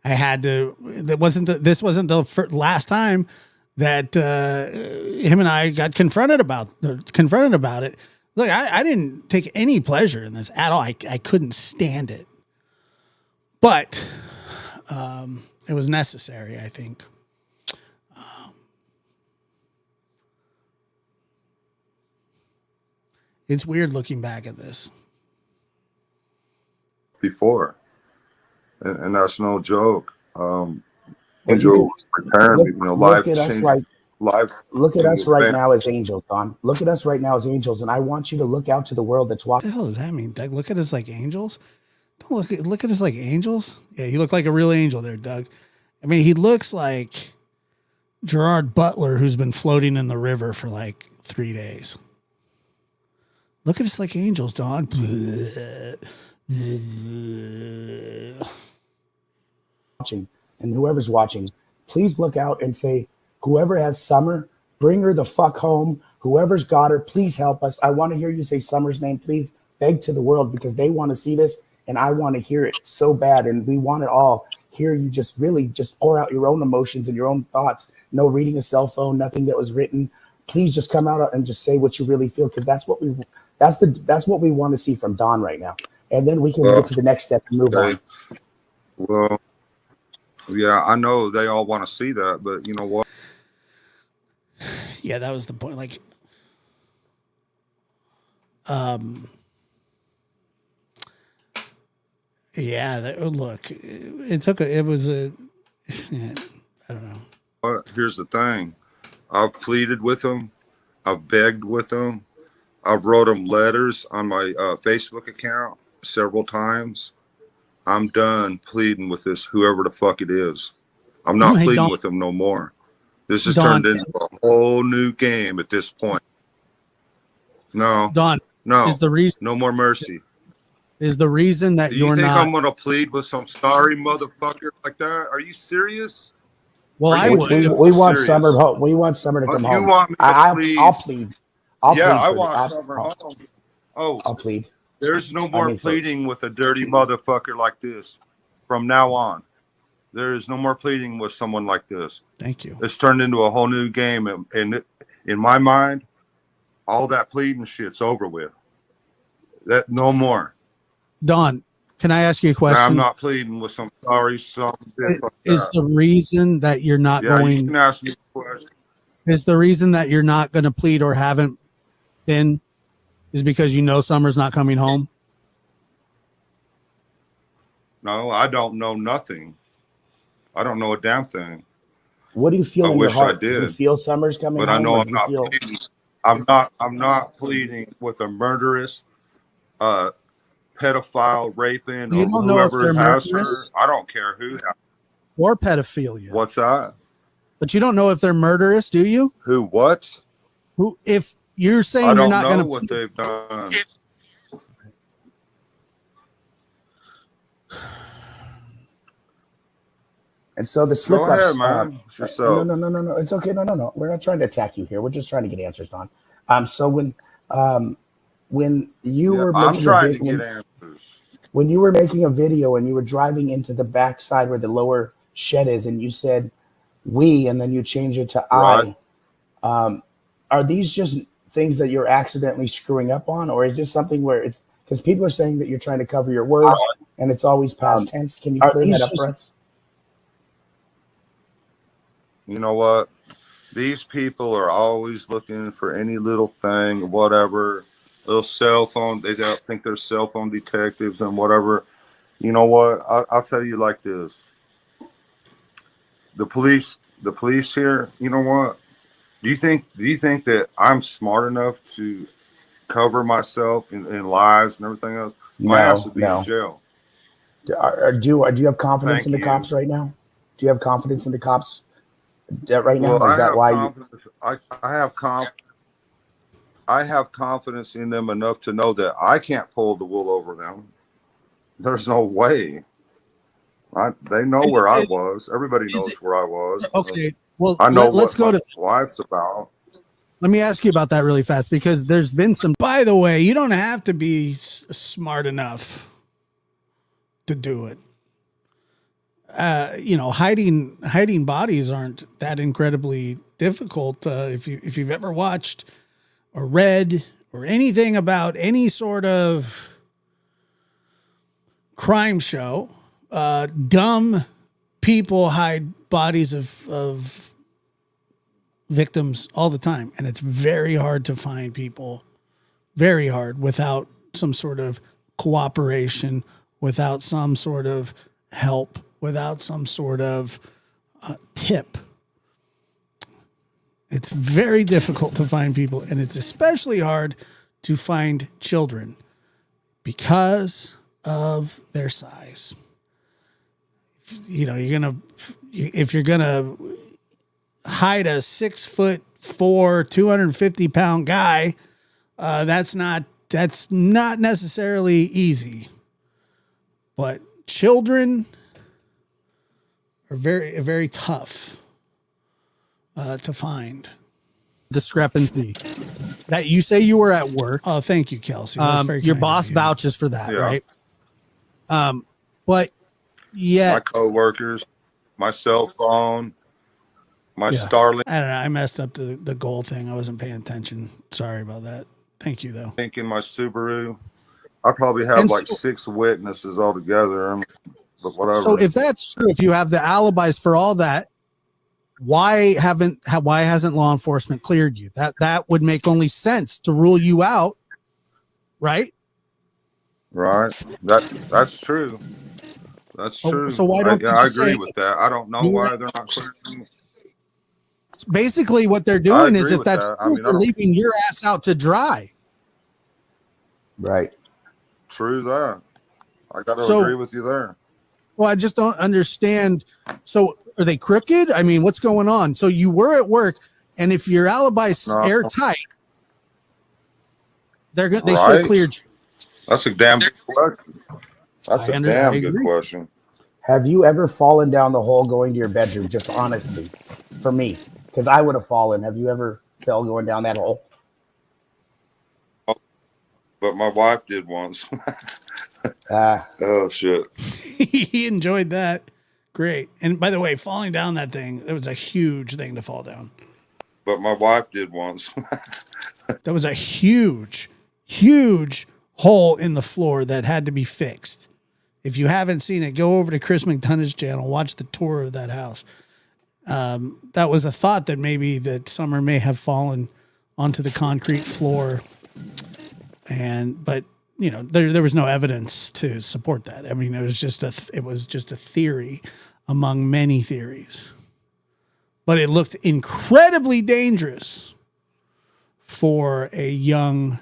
I had to. This wasn't the last time that him and I got confronted about it. Look, I didn't take any pleasure in this at all. I couldn't stand it, but it was necessary, I think. It's weird looking back at this. Before, and that's no joke. Angel was preparing me, you know, life changing. Look at us right now as angels, Don. Look at us right now as angels, and I want you to look out to the world that's watching. What the hell does that mean, Doug? Look at us like angels? Don't look at us like angels? Yeah, you look like a real angel there, Doug. I mean, he looks like Gerard Butler, who's been floating in the river for like 3 days. Look at us like angels, Don. And whoever's watching, please look out and say, whoever has Summer, bring her the fuck home. Whoever's got her, please help us. I want to hear you say Summer's name. Please beg to the world because they want to see this and I want to hear it so bad. And we want it all. Hear you just really just pour out your own emotions and your own thoughts. No reading a cell phone, nothing that was written. Please just come out and just say what you really feel because that's what we want to see from Don right now. And then we can get to the next step and move on. Well, yeah, I know they all want to see that, but you know what? Yeah, that was the point. Like, yeah, look, it was a, yeah, I don't know. But here's the thing. I've pleaded with them. I've begged with them. I've wrote them letters on my Facebook account several times. I'm done pleading with this, whoever the fuck it is. I'm not pleading with them no more. This has turned into a whole new game at this point. No, Don, no, is the reason no more mercy. is the reason that Do you you're think not? I'm gonna plead with some sorry motherfucker like that? Are you serious? Well, I you would. We want serious? Summer home. We want Summer to come You home. want me to I'll plead? plead. Yeah, I for want I'll- Summer I'll- home. Oh, I'll plead. there's no more mean, for- pleading with a dirty motherfucker like this from now on. There is no more pleading with someone like this. Thank you. It's turned into a whole new game, and in my mind, all that pleading shit's over with. That no more. Don, can I ask you a Now, question? I'm not pleading with some sorry son of a bitch like Is that. the reason that you're not Yeah, you going? can ask me a question. Is the reason that you're not going to plead or haven't been is because you know Summer's not coming home? No, I don't know nothing. I don't know a damn thing. What do you feel I in your wish I heart? Do you did. feel Summer's coming But home? I know or I'm do you not feel- pleading. I'm not pleading with a murderous, pedophile, raping, You or don't know if whoever they're has her. murderous? I don't care who. Or pedophilia? What's that? But you don't know if they're murderous, do you? Who? What? Who? If you're I saying you're don't not know going to what they've done. And so the slip Go ups. ahead, man. It's yourself. No. It's okay. No. We're not trying to attack you here. We're just trying to get answers, Don. So when you were I'm making trying to get answers. when you were making a video and you were driving into the backside where the lower shed is, and you said "we" and then you change it to Right. "I," are these just things that you're accidentally screwing up on, or is this something where it's because people are saying that you're trying to cover your words and it's always past tense? Can you clear that up for us? You know what? These people are always looking for any little thing, whatever, little cell phone. They don't think they're cell phone detectives and whatever. You know what? I'll tell you like this. The police here, you know what? Do you think that I'm smart enough to cover myself in lies and everything else? My ass would be in jail. Do you have confidence Thank in the you. cops right now? Do you have confidence in the cops right now? Well, Is that why you? I have confidence in them enough to know that I can't pull the wool over them. There's no way. They know where I was. Everybody knows where I was. Okay. Well, I know let's go what to. my life's about. Let me ask you about that really fast because there's been some. By the way, you don't have to be smart enough to do it. Hiding bodies aren't that incredibly difficult. If you've ever watched or read or anything about any sort of crime show, dumb people hide bodies of victims all the time, and it's very hard to find people. Very hard without some sort of cooperation, without some sort of help, without some sort of tip. It's very difficult to find people, and it's especially hard to find children because of their size. If you're gonna hide a 6'4", 250-pound guy, that's not necessarily easy. But children are very tough to find. Discrepancy that you say you were at work. Oh, thank you, Kelsey. That's very Your kind boss of you. vouches for that, Yeah. right? But yeah, My coworkers, my cell phone, my Yeah. Starlink I don't know. I messed up the goal thing. I wasn't paying attention. Sorry about that. Thank you, though. in my Subaru. I probably have And like so- 6 witnesses altogether. But whatever. so if that's true, if you have the alibis for all that, why hasn't law enforcement cleared you? That would make only sense to rule you out, right? Right. That's true. That's true. So why don't you I just agree say- with that. I don't know why they're not clearing. Basically, what they're doing is, agree if with that's that. I true, mean, I they're don't- leaving your ass out to dry. Right. True that. I got to So- agree with you there. Well, I just don't understand. So, are they crooked? I mean, what's going on? So, you were at work, and if your alibi's No. airtight, They should Right? clear. That's a damn good question. That's a damn good question. Have you ever fallen down the hole going to your bedroom? Just honestly, for me, because I would have fallen. Have you ever fell going down that hole? But my wife did once. Oh shit! He enjoyed that. Great. And by the way, falling down that thing, it was a huge thing to fall down. But my wife did once. That was a huge, huge hole in the floor that had to be fixed. If you haven't seen it, go over to Chris McDonough's channel, watch the tour of that house. That was a thought that maybe that Summer may have fallen onto the concrete floor, but you know there was no evidence to support that. I mean, it was just a theory among many theories, but it looked incredibly dangerous for young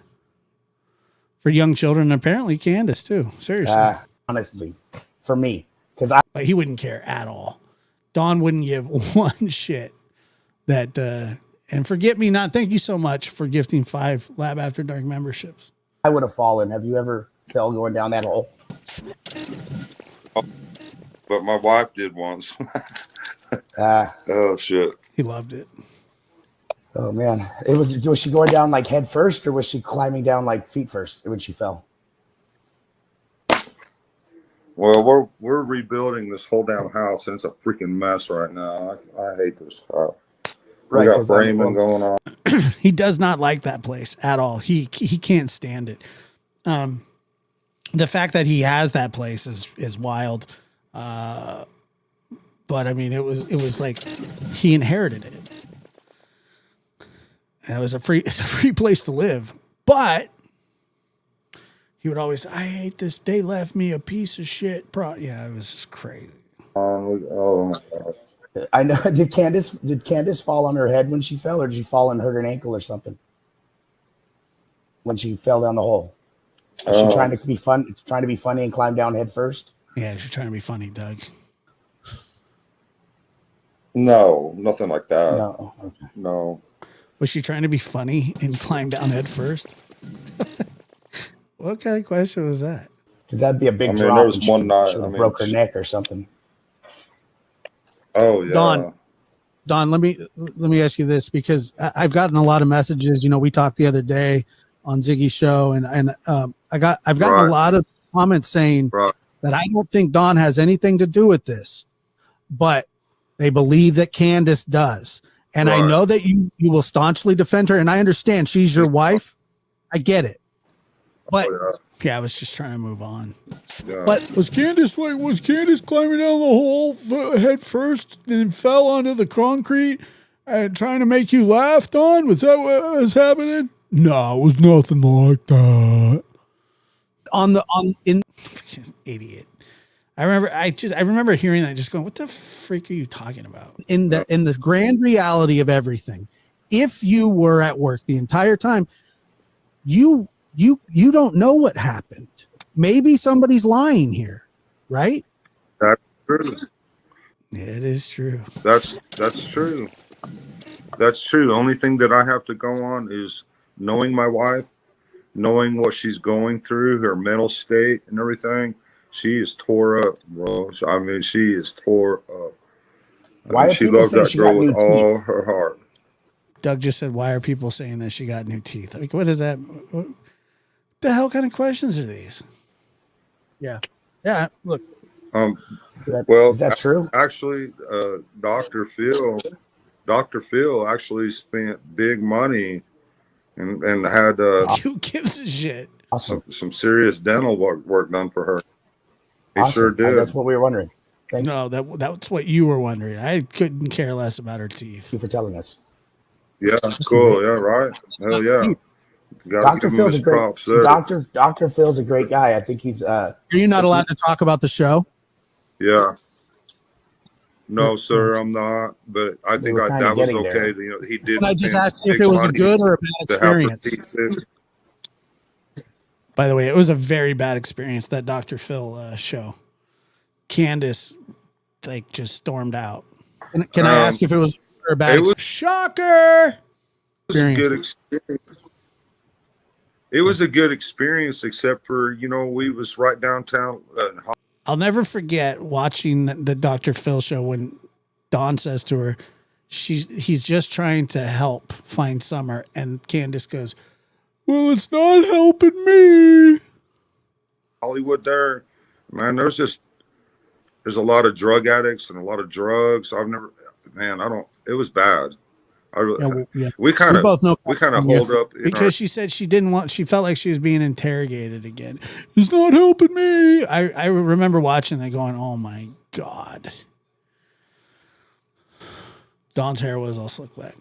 children. And apparently, Candace too. Seriously, honestly, for me, because he wouldn't care at all. Don wouldn't give one shit. That and Forget Me Not. Thank you so much for gifting 5 Lab After Dark memberships. I would have fallen. Have you ever fell going down that hole? But my wife did once. Oh shit! He loved it. Oh man, was she going down like head first, or was she climbing down like feet first when she fell? Well, we're rebuilding this whole damn house, and it's a freaking mess right now. I hate this house. We got framing going on. He does not like that place at all. He can't stand it. The fact that he has that place is wild. But I mean, it was like he inherited it, and it's a free place to live. But he would always, I hate this. They left me a piece of shit. Yeah, it was just crazy. Oh my God. I know. Did Candace fall on her head when she fell, or did she fall and hurt an ankle or something when she fell down the hole? Was she trying to be funny and climb down head first? Yeah, she's trying to be funny, Doug. No, nothing like that. No. Okay. No. Was she trying to be funny and climb down head first? What kind of question was that? Because that'd be a big drop. There was one night. She broke her neck or something. Oh yeah. Don, let me ask you this, because I've gotten a lot of messages. You know, we talked the other day on Ziggy's show, and I've gotten a lot of comments saying that I don't think Don has anything to do with this, but they believe that Candace does. And I know that you will staunchly defend her, and I understand she's your wife. I get it. But yeah, I was just trying to move on. Yeah. But was Candace climbing down the hole head first, then fell onto the concrete and trying to make you laugh, Don? Was that what was happening? No, it was nothing like that. Idiot. I remember hearing that, just going, what the freak are you talking about? In the grand reality of everything, if you were at work the entire time, you don't know what happened. Maybe somebody's lying here, right? That's true. It is true. That's true. That's true. The only thing that I have to go on is knowing my wife, knowing what she's going through, her mental state and everything. She is tore up, bro. I mean, she is tore up. She loves that girl with all her heart. Doug just said, why are people saying that she got new teeth? Like, what is that? What the hell kind of questions are these? Yeah. Yeah. Look. Well, is that true? Actually, Dr. Phil actually spent big money and had who gives a shit? Some serious dental work done for her. He sure did. That's what we were wondering. No, that's what you were wondering. I couldn't care less about her teeth. Thank you for telling us. Yeah, cool. Yeah, right. Hell yeah. Dr. Phil's a great Dr. Phil's a great guy. I think he's Are you not allowed to talk about the show? Yeah. No, sir, I'm not. But I think that was okay. You know, he did. Can I just ask if it was a good or a bad experience? By the way, it was a very bad experience, that Dr. Phil show. Candace just stormed out. Can I ask if it was a bad shocker? It was a good experience. it was a good experience, except for, you know, we was right downtown. I'll never forget watching the Dr. Phil show when Dawn says to her, he's just trying to help find Summer, and Candace goes, "Well, it's not helping me." Hollywood there, man, there's a lot of drug addicts and a lot of drugs. It was bad. We kind of hold up because she said she felt like she was being interrogated again. It's not helping me. I remember watching that going, oh my God. Dawn's hair was all slicked back.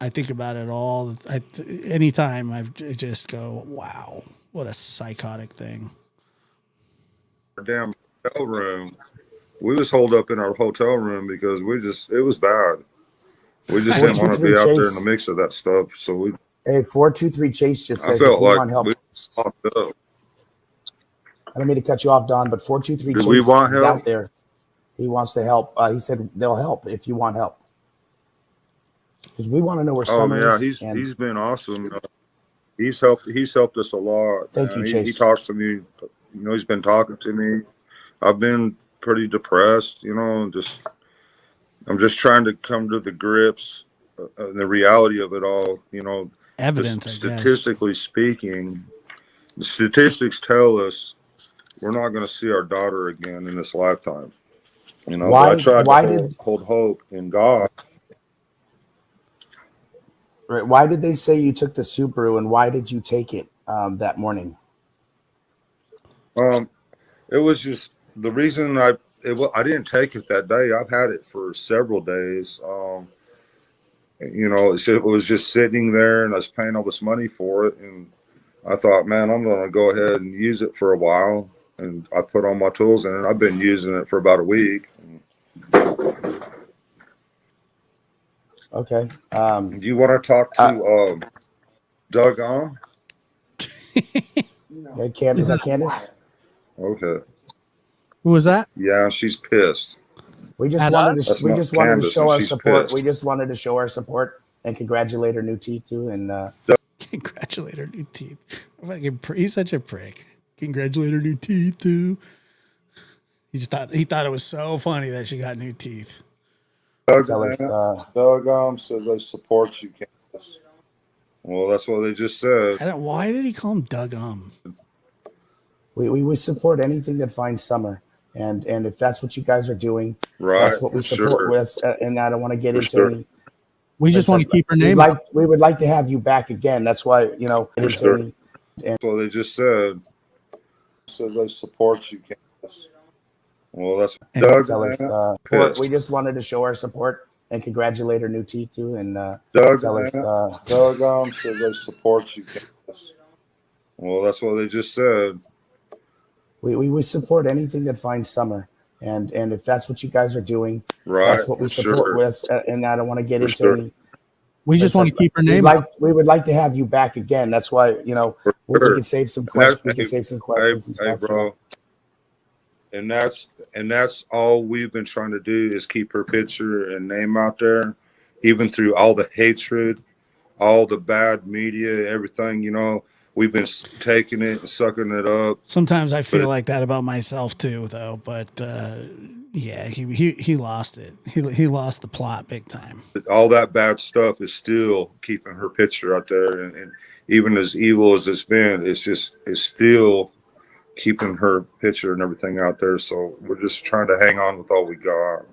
I think about it all. Anytime I just go, wow, what a psychotic thing. Damn hotel room. We was holed up in our hotel room because it was bad. We just didn't want to be out there in the mix of that stuff. So we. Hey, 423 Chase just says, I felt like want help. we popped up. I don't mean to cut you off, Don, but 423 Chase we want help? Is out there. He wants to help. He said they'll help if you want help. Because we want to know where Summer is. He's been awesome. He's helped us a lot. Thank you, Chase. He talks to me. You know, he's been talking to me. I've been pretty depressed, you know, I'm just trying to come to the grips the reality of it all, you know. Evidence, statistically speaking, the statistics tell us we're not going to see our daughter again in this lifetime. You know, I tried to hold hope in God. Right. Why did they say you took the Subaru, and why did you take it that morning? It was just the reason I didn't take it that day. I've had it for several days. You know, it was just sitting there, and I was paying all this money for it, and I thought, man, I'm going to go ahead and use it for a while. And I put all my tools in it. I've been using it for about a week. Okay. Do you want to talk to Doug on? Is that Candace? Okay. Who was that? Yeah, she's pissed. We just wanted to show our support. Pissed. We just wanted to show our support and congratulate her new teeth too. And congratulate her new teeth. He's such a prick. Congratulate her new teeth too. He thought it was so funny that she got new teeth. Doug said they support you, Candace. Well, that's what they just said. Why did he call him Doug? We support anything that finds Summer, and if that's what you guys are doing, right? That's what we support with. And I don't want to get into any. We just want to keep her name. We would like to have you back again. That's why, you know. That's what they just said. So they support you, Candace. Well, that's Doug. We just wanted to show our support and congratulate her new teeth too. And Doug said they support you, Candace. Well, that's what they just said. We support anything that finds Summer, and if that's what you guys are doing, right? That's what we support with. And I don't want to get into any. We just want to keep her name. We would like to have you back again. That's why, you know, we can save some questions. We can save some questions and stuff. Hey, bro. And that's all we've been trying to do is keep her picture and name out there, even through all the hatred, all the bad media, everything. You know, we've been taking it and sucking it up. Sometimes I feel like that about myself too, though. But yeah, he lost it. He lost the plot big time. All that bad stuff is still keeping her picture out there, and even as evil as it's been, it's still keeping her picture and everything out there. So we're just trying to hang on with all we got.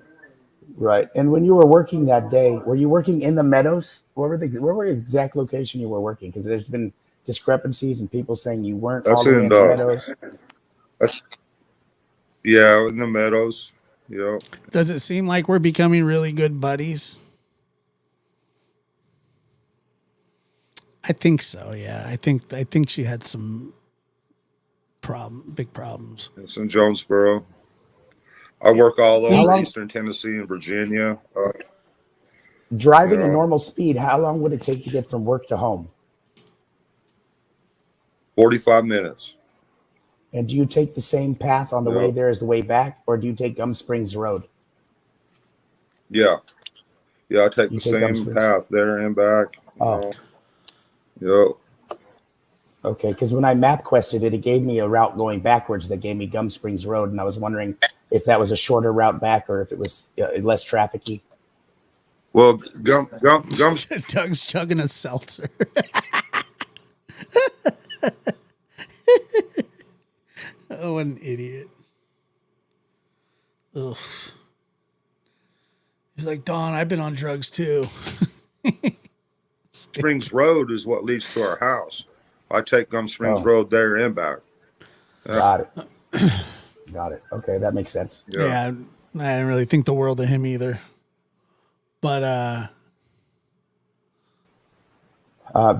Right. And when you were working that day, were you working in the Meadows? Where were the exact location you were working? Because there's been discrepancies and people saying you weren't all the way in the Meadows. Yeah, in the Meadows. Yeah. Does it seem like we're becoming really good buddies? I think so. Yeah. I think she had some big problems. It's in Jonesboro. I work all over Eastern Tennessee and Virginia. Driving a normal speed, how long would it take to get from work to home? 45 minutes. And do you take the same path on the way there as the way back, or do you take Gum Springs Road? Yeah. I take the same path there and back. Yep. Okay, because when I map quested it, it gave me a route going backwards that gave me Gum Springs Road, and I was wondering if that was a shorter route back or if it was less trafficy. Well, gum. Doug's chugging a seltzer. Oh, what an idiot. Ugh. He's like, Don, I've been on drugs too. Springs Road is what leads to our house. I take Gum Springs Road there and back. Got it. Got it. Okay, that makes sense. Yeah, I didn't really think the world of him either. But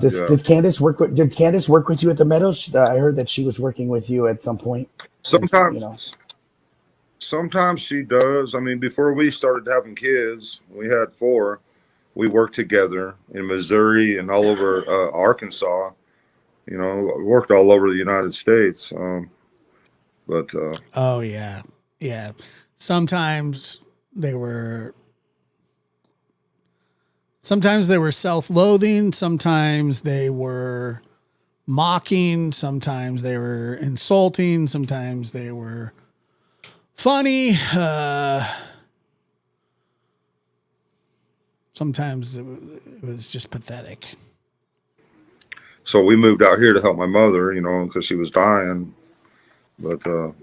did Candace work with you at the Meadows? I heard that she was working with you at some point. Sometimes, you know. Sometimes she does. I mean, before we started having kids, we had 4. We worked together in Missouri and all over Arkansas. You know, worked all over the United States. Oh yeah, yeah. Sometimes they were self-loathing. Sometimes they were mocking. Sometimes they were insulting. Sometimes they were funny. Sometimes it was just pathetic. So we moved out here to help my mother, you know, because she was dying. But, you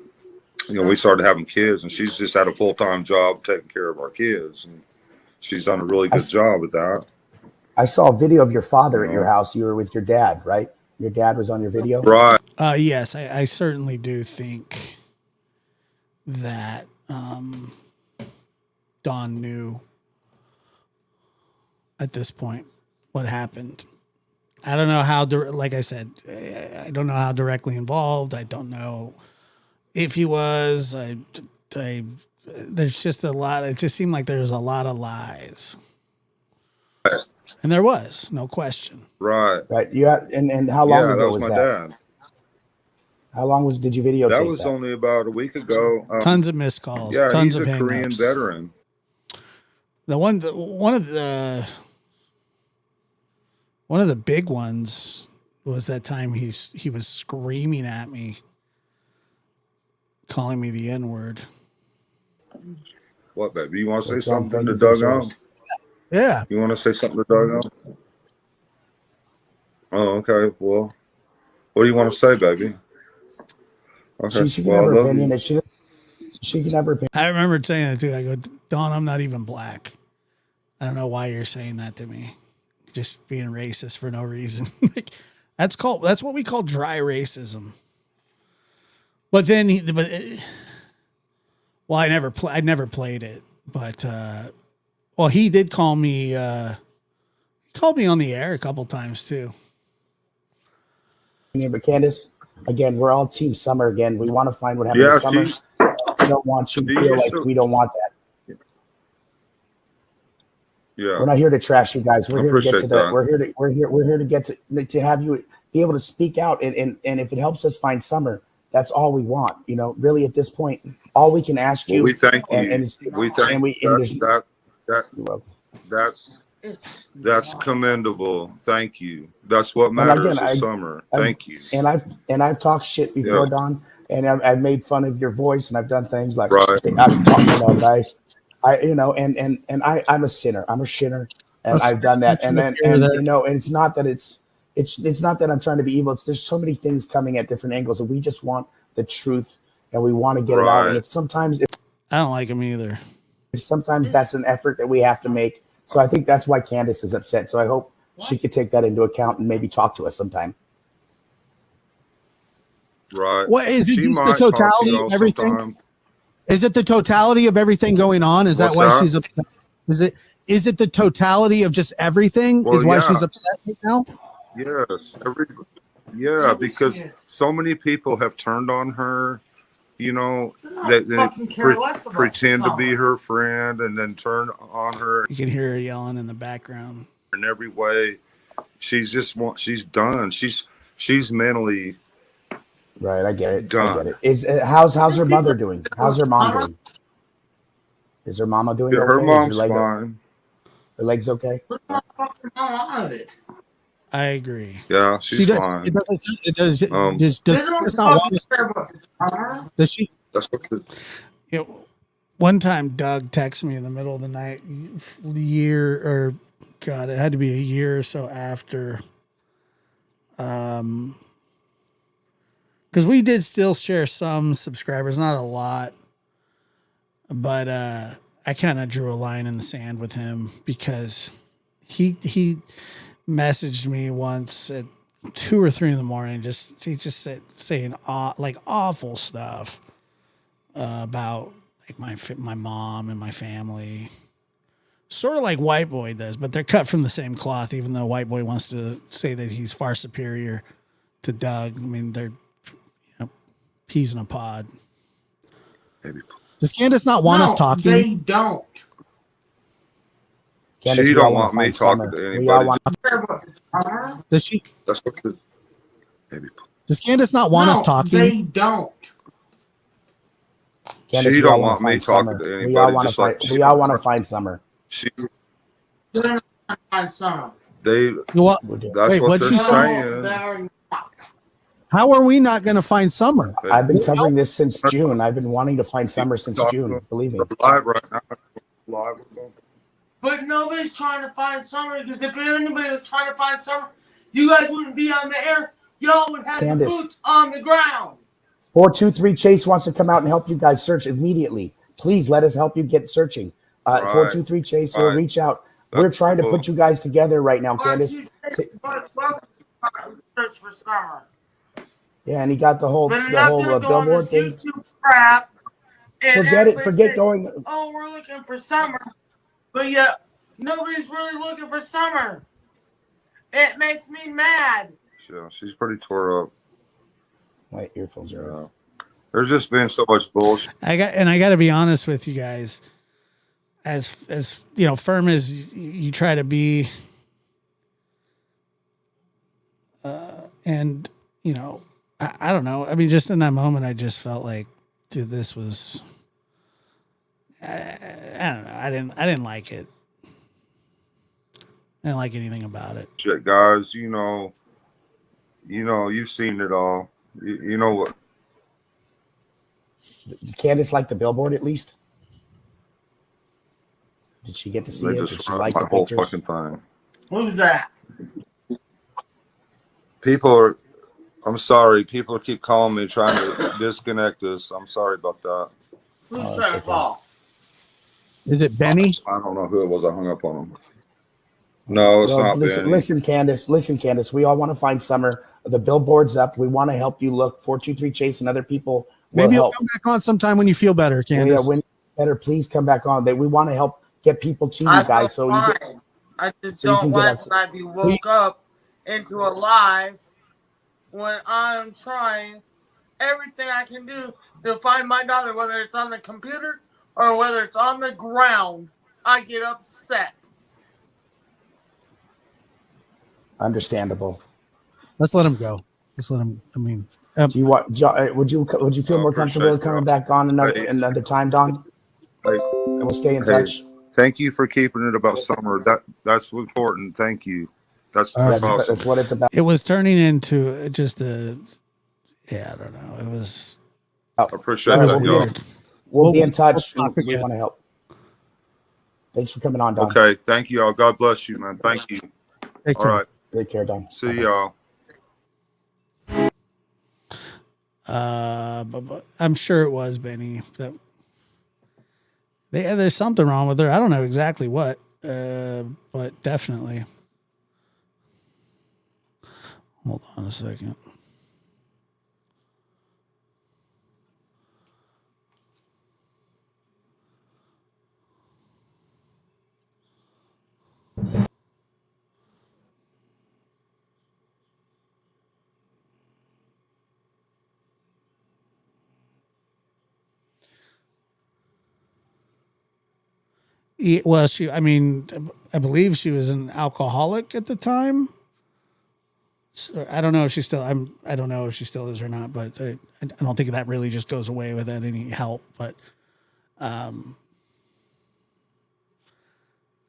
know, we started having kids, and she's just had a full-time job taking care of our kids. And she's done a really good job with that. I saw a video of your father at your house. You were with your dad, right? Your dad was on your video? Right. Yes, I certainly do think that Don knew at this point what happened. I don't know how, like I said, I don't know how directly involved. I don't know if he was. There's just a lot. It just seemed like there was a lot of lies. And there was, no question. Right. Yeah. And how long ago that was my dad. How long did you videotape that? That was only about a week ago. Tons of missed calls. Yeah, tons he's of a Korean veteran. One of the big ones was that time he was screaming at me, calling me the N-word. What, baby? You want to say something to Doug on? Yeah. You want to say something to Doug on? Oh, okay. Well, what do you want to say, baby? Okay. She can have her opinion. She can have her opinion. I remember saying that too. I go, Don, I'm not even black. I don't know why you're saying that to me. Just being racist for no reason. That's what we call dry racism. But then, I never played it. But he did call me. He called me on the air a couple times too. Yeah, but Candace, again, we're all Team Summer. Again, we want to find what happened to Summer. We don't want you to feel like we don't want that. Yeah, we're not here to trash you guys. We're here to get to the. We're here to get to have you be able to speak out, and if it helps us find Summer, that's all we want. You know, really at this point, all we can ask you. Well, we thank you. That's commendable. Thank you. That's what matters this Summer. Thank you. And I've talked shit before, Don, and I've made fun of your voice, and I've done things like I'm talking about guys. I'm a sinner. I'm a sinner, and I've done that. And you know, and it's not that it's not that I'm trying to be evil. There's so many things coming at different angles, and we just want the truth, and we want to get it out. And I don't like him either. Sometimes that's an effort that we have to make. So I think that's why Candace is upset. So I hope she could take that into account and maybe talk to us sometime. Right. What is it? Just the totality of everything? Sometime. Is it the totality of everything going on? Is that why she's upset? Is it the totality of just everything? Well, is why she's upset right now? Yes. Because so many people have turned on her. You know, they pretend to be her friend and then turn on her. You can hear her yelling in the background. In every way, she's done. She's mentally. Right, I get it. Done. I get it. How's her mother doing? How's her mom doing? Is her mama doing okay? Her mom's fine. Her leg's okay? I agree. Yeah, she's She does. fine. It doesn't. It does. Just They don't it's not want care about the summer. Does she? That's what the, You know, one time Doug texted me in the middle of the night, it had to be a year or so after. Because we did still share some subscribers, not a lot, but I kind of drew a line in the sand with him because he messaged me once at 2 or 3 in the morning. He just said saying like awful stuff about like my mom and my family, sort of like White Boy does, but they're cut from the same cloth. Even though White Boy wants to say that he's far superior to Doug, I mean they're peas in a pod. maybe. Does Candace not want us talking? They don't. Candace, She we all don't wanna want me find talking Summer. to We all anybody. want Care about the summer. Does she? That's what the, maybe. Does Candace not want us talking? They don't. Candace, She we all don't wanna want me find talking Summer. to We anybody, all want to just like find. she We all don't want to want- find Summer. She, They're not find summer. they, What? We're doing. that's Wait, what what'd they're she say? saying. They're not. How are we not going to find Summer? I've been covering this since June. I've been wanting to find Summer since June. Believe me. We're live right now. Live. But nobody's trying to find summer because if anybody was trying to find summer, you guys wouldn't be on the air. Y'all would have Candace. the boots on the ground. 423 Chase wants to come out and help you guys search immediately. Please let us help you get searching. Right. 423 Chase will Right. reach out. We're trying to put you guys together right now, Candace. Search for summer. Yeah, and he got the whole But I'm not gonna go on billboard this thing. YouTube crap. and Forget it. everybody Forget say, going. Oh, we're looking for summer, but yet nobody's really looking for summer. It makes me mad. Yeah, she's pretty tore up. My earphones are off. There's just been so much bullshit. I got to be honest with you guys. As you know, firm as you try to be, and you know, I don't know. I mean, just in that moment, I just felt like, dude, this was. I don't know. I didn't like it. I didn't like anything about it. Shit, guys, you know, you've seen it all. You know what? Did Candace like the billboard at least? Did she get to see They it? Did just she run like my the whole pictures? fucking thing. Who's that? People are. I'm sorry. People keep calling me trying to disconnect us. I'm sorry about that. Who's Oh, trying that's to okay. call? Is it Benny? I don't know who it was. I hung up on them. No, it's Well, not listen, Benny. listen, Candace. Listen, Candace. We all want to find Summer. The billboard's up. We want to help you look. 423 Chase and other people will Maybe you'll help. come back on sometime when you feel better, Yeah, Candace. when better, please come back on. We want to help get people to you I guys. feel So you fine. get, I just so you can don't get like us- when I be woke up into a live when I'm trying everything I can do to find my daughter, whether it's on the computer or whether it's on the ground. I get upset. understandable. Let's let him go. Let's let him. I mean, Do you want? Would you feel more comfortable appreciate coming that. back on Hey. another time, Don? Hey, And we'll stay in Hey. touch. thank you for keeping it about Summer. That's important. Thank you. That's That's, awesome. that's what it's about. It was turning into just a. Yeah, I don't know. It was. I appreciate It was that, we'll, y'all. weird. we'll be in We'll touch. talk We again. want to help. Thanks for coming on, Don. Okay, thank you all. God bless you, man. Thank you. take All care. right, Take care, Don. see y'all. But I'm sure it was Benny. That there's something wrong with her. I don't know exactly what, but definitely. Hold on a second. Yeah, well, I mean, I believe she was an alcoholic at the time. So I don't know if she still. I don't know if she still is or not. But I don't think that really just goes away without any help. But,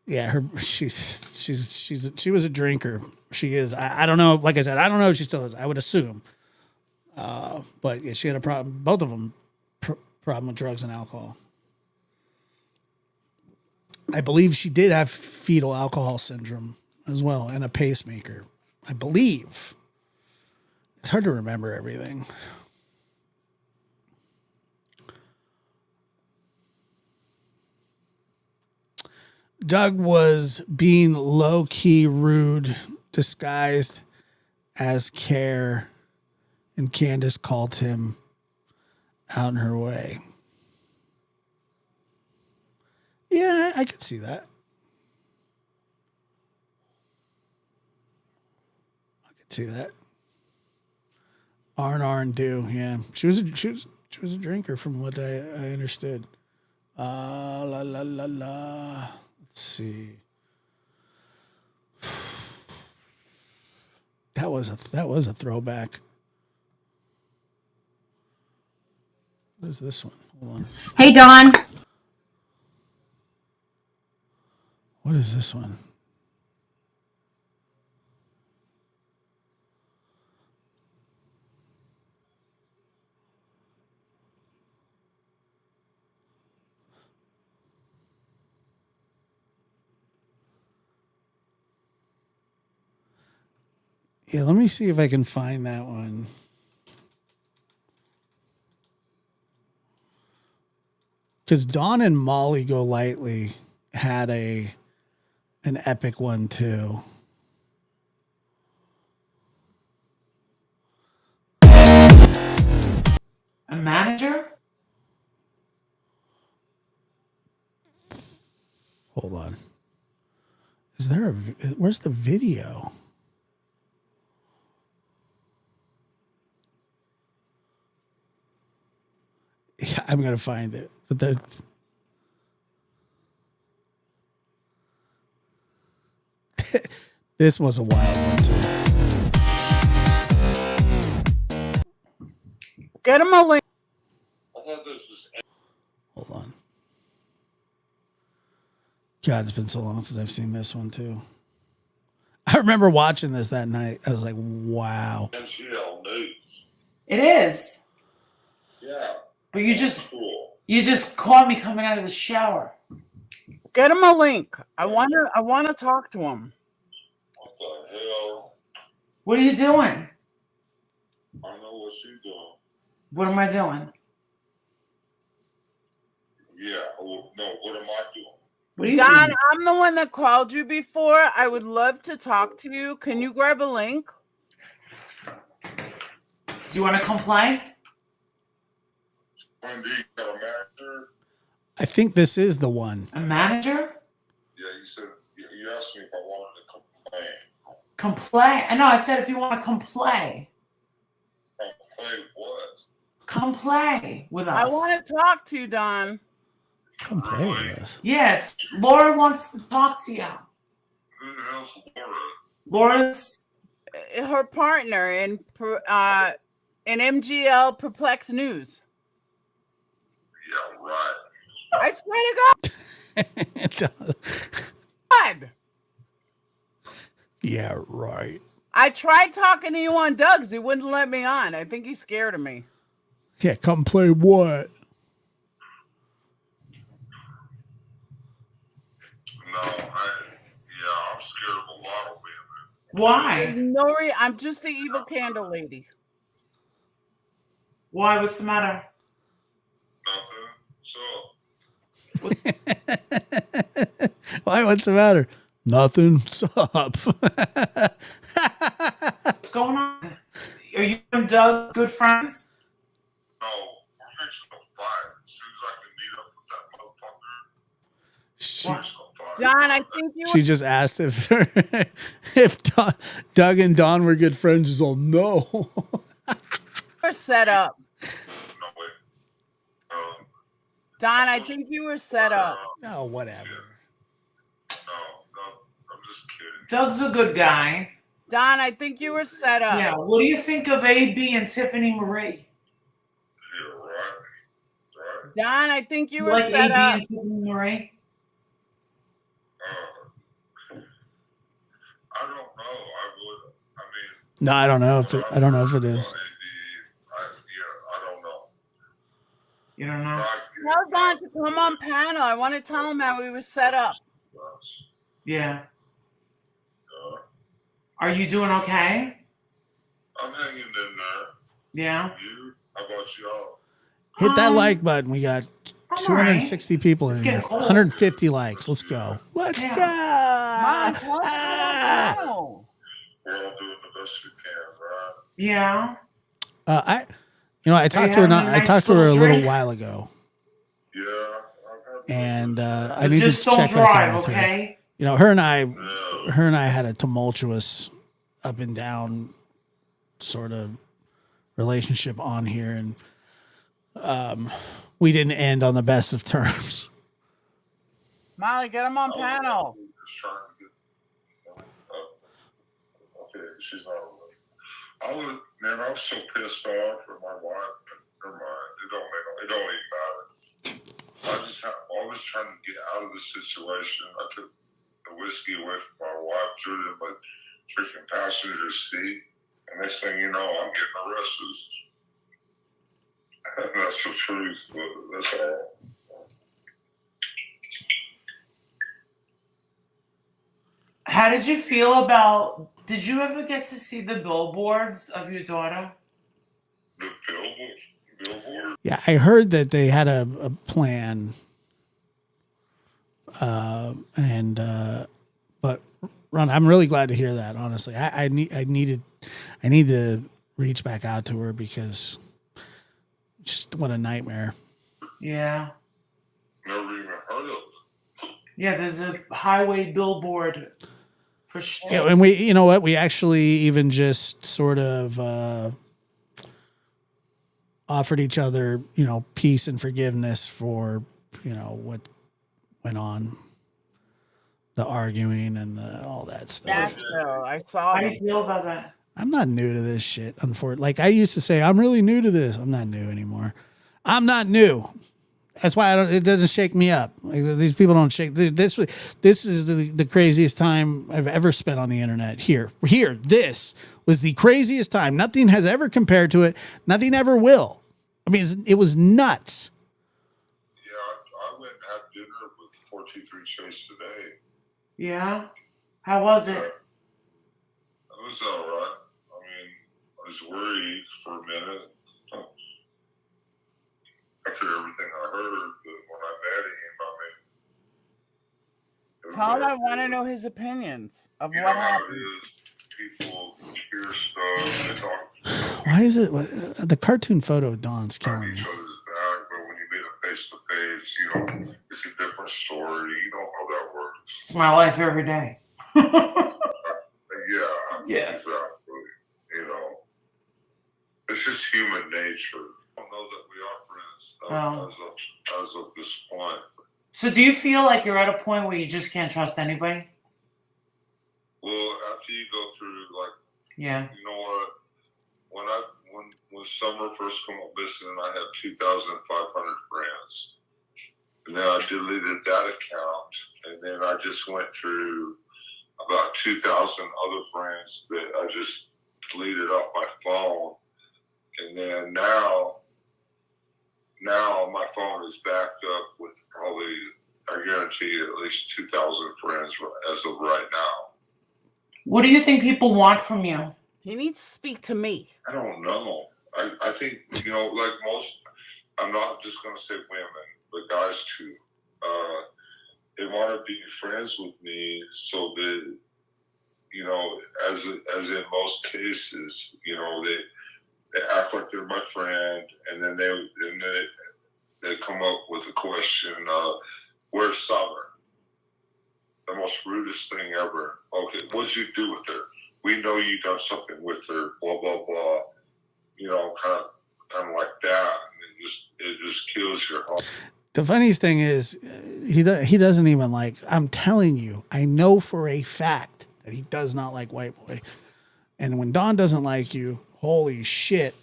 Yeah, she was a drinker. She is. I don't know. Like I said, I don't know if she still is. I would assume. But yeah, she had a problem. Both of them problem with drugs and alcohol. I believe she did have fetal alcohol syndrome as well, and a pacemaker. I believe. It's hard to remember everything. Doug was being low-key rude, disguised as care, and Candace called him out in her way. Yeah, I could see that. I could see that. R and do, yeah. She was a drinker from what I understood. La la la la. Let's see. That was a throwback. What is this one? Hold on. Hey, Dawn. What is this one? Yeah, let me see if I can find that one. Because Dawn and Molly Go Lightly had an epic one too. A manager? Hold on. Is there where's the video? Yeah, I'm gonna find it, but this was a wild one too. Get him a link. Hold on. God, it's been so long since I've seen this one too. I remember watching this that night. I was like, wow. It is. Yeah. But you just caught me coming out of the shower. Get him a link. I want to talk to him. What the hell? What are you doing? I don't know what she's doing. What am I doing? Yeah. Well, no, what am I doing? What are you Don, doing? I'm the one that called you before. I would love to talk to you. Can you grab a link? Do you want to complain? Wendy got a manager? I think this is the one. A manager? Yeah, you said you asked me if I wanted to complain. Complain? No, I said if you want to complain. Complain what? Come play with us. I want to talk to you, Don. Come play with us. Yeah, Laura wants to talk to you. Who the hell's Laura? Laura's her partner in MGL Perplex News. Yeah, right. I swear to God. God. Yeah, right. I tried talking to you on Doug's. He wouldn't let me on. I think he's scared of me. Yeah, come play what? No, I'm scared of a lot of women. Why? No, I'm just the evil candle lady. Why? What's the matter? Nothing. So. Why? What's the matter? Nothing. What's up? What's going on? Are you and Doug good friends? No, we're fixing to fight. As soon as I can meet up with that motherfucker. Don, I think you. She just asked if Doug and Don were good friends. She's all no. We're set up. No way. Don, I think you were set up. No, whatever. No, I'm just kidding. Doug's a good guy. Don, I think you were set up. Yeah. What do you think of AB and Tiffany Marie? Yeah, right. Don, I think you were like set AB up. and Tiffany Marie? I don't know. I would. I mean. No, I don't know if I don't know if it is. I don't know. You don't know? Tell Don to come on panel. I want to tell him how we were set up. Yeah. Are you doing okay? I'm hanging in there. Yeah. You? How about y'all? Hit that like button. We got I'm 260 people in It's here. getting cold. 150 likes. Let's go. Let's Yeah. Mom, go. tell him to come on panel. We're all doing the best we can, right? Yeah. I talked to her. having a I nice talked to her a little little drink? while ago, Yeah. I've had and I But need to just don't check back in drive, with her. okay? You know, her and I had a tumultuous up and down sort of relationship on here, and we didn't end on the best of terms. Molly, get him on panel. Just trying to get. Okay, she's not awake. I was so pissed off at my wife. Never mind. It don't even matter. I was trying to get out of the situation. I took the whiskey away from my wife, threw it in my freaking passenger seat, and next thing you know, I'm getting arrested. And that's the truth, but that's all. How did you feel about? Did you ever get to see the billboards of your daughter? The billboard? Yeah, I heard that they had a plan, but Ron, I'm really glad to hear that. Honestly, I need to reach back out to her because just what a nightmare. Yeah. Never even heard of it. Yeah, there's a highway billboard for sure. Yeah, and we, you know what, we actually even just sort of offered each other, you know, peace and forgiveness for, you know, what went on, the arguing and all that stuff. I saw How do it. you feel about that? I'm not new to this shit. Unfortunately, like I used to say, I'm really new to this. I'm not new anymore. I'm not new. That's why it doesn't shake me up. Like, these people don't shake. This is the craziest time I've ever spent on the internet. Here. This was the craziest time. Nothing has ever compared to it. Nothing ever will. I mean, it was nuts. Yeah, I went and had dinner with 423 Chase today. Yeah. How was it? It was all right. I mean, I was worried for a minute. After everything I heard, but when I met him, Tell him I want to know his opinions of you what know how happened. it is. People hear stuff, they talk Why is it the cartoon photo of Dawn's killing me? each other's back, but when you meet them face to face, you know, it's a different story. You know how that works. It's my life every day. Yeah, exactly. You know, it's just human nature. I don't know that we are friends as of this point. So do you feel like you're at a point where you just can't trust anybody? Well, after you go through, like, Yeah. you know what? When Summer first came up missing, I had 2,500 friends, and then I deleted that account, and then I just went through about 2,000 other friends that I just deleted off my phone, and then now my phone is backed up with probably, I guarantee you, at least 2,000 friends as of right now. What do you think people want from you? He needs to speak to me. I don't know. I think, you know, like most, I'm not just going to say women, but guys too. They want to be friends with me so that, you know, as in most cases, you know, they act like they're my friend, and then they come up with a question, where's Summer? The most rudest thing ever. Okay, what'd you do with her? We know you done something with her, blah, blah, blah. You know, kind of like that. And it just kills your heart. The funniest thing is he doesn't even like, I'm telling you, I know for a fact that he does not like White Boy. And when Dawn doesn't like you, holy shit,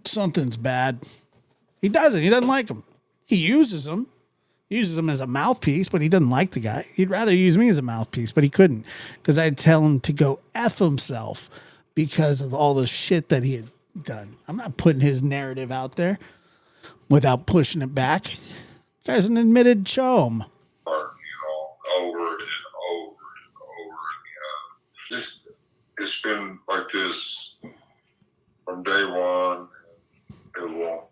something's bad. He doesn't like him. He uses him. He uses him as a mouthpiece, but he doesn't like the guy. He'd rather use me as a mouthpiece, but he couldn't because I'd tell him to go F himself because of all the shit that he had done. I'm not putting his narrative out there without pushing it back. Guy's an admitted chum. Over and over and over again. It's been like this from day one. It won't,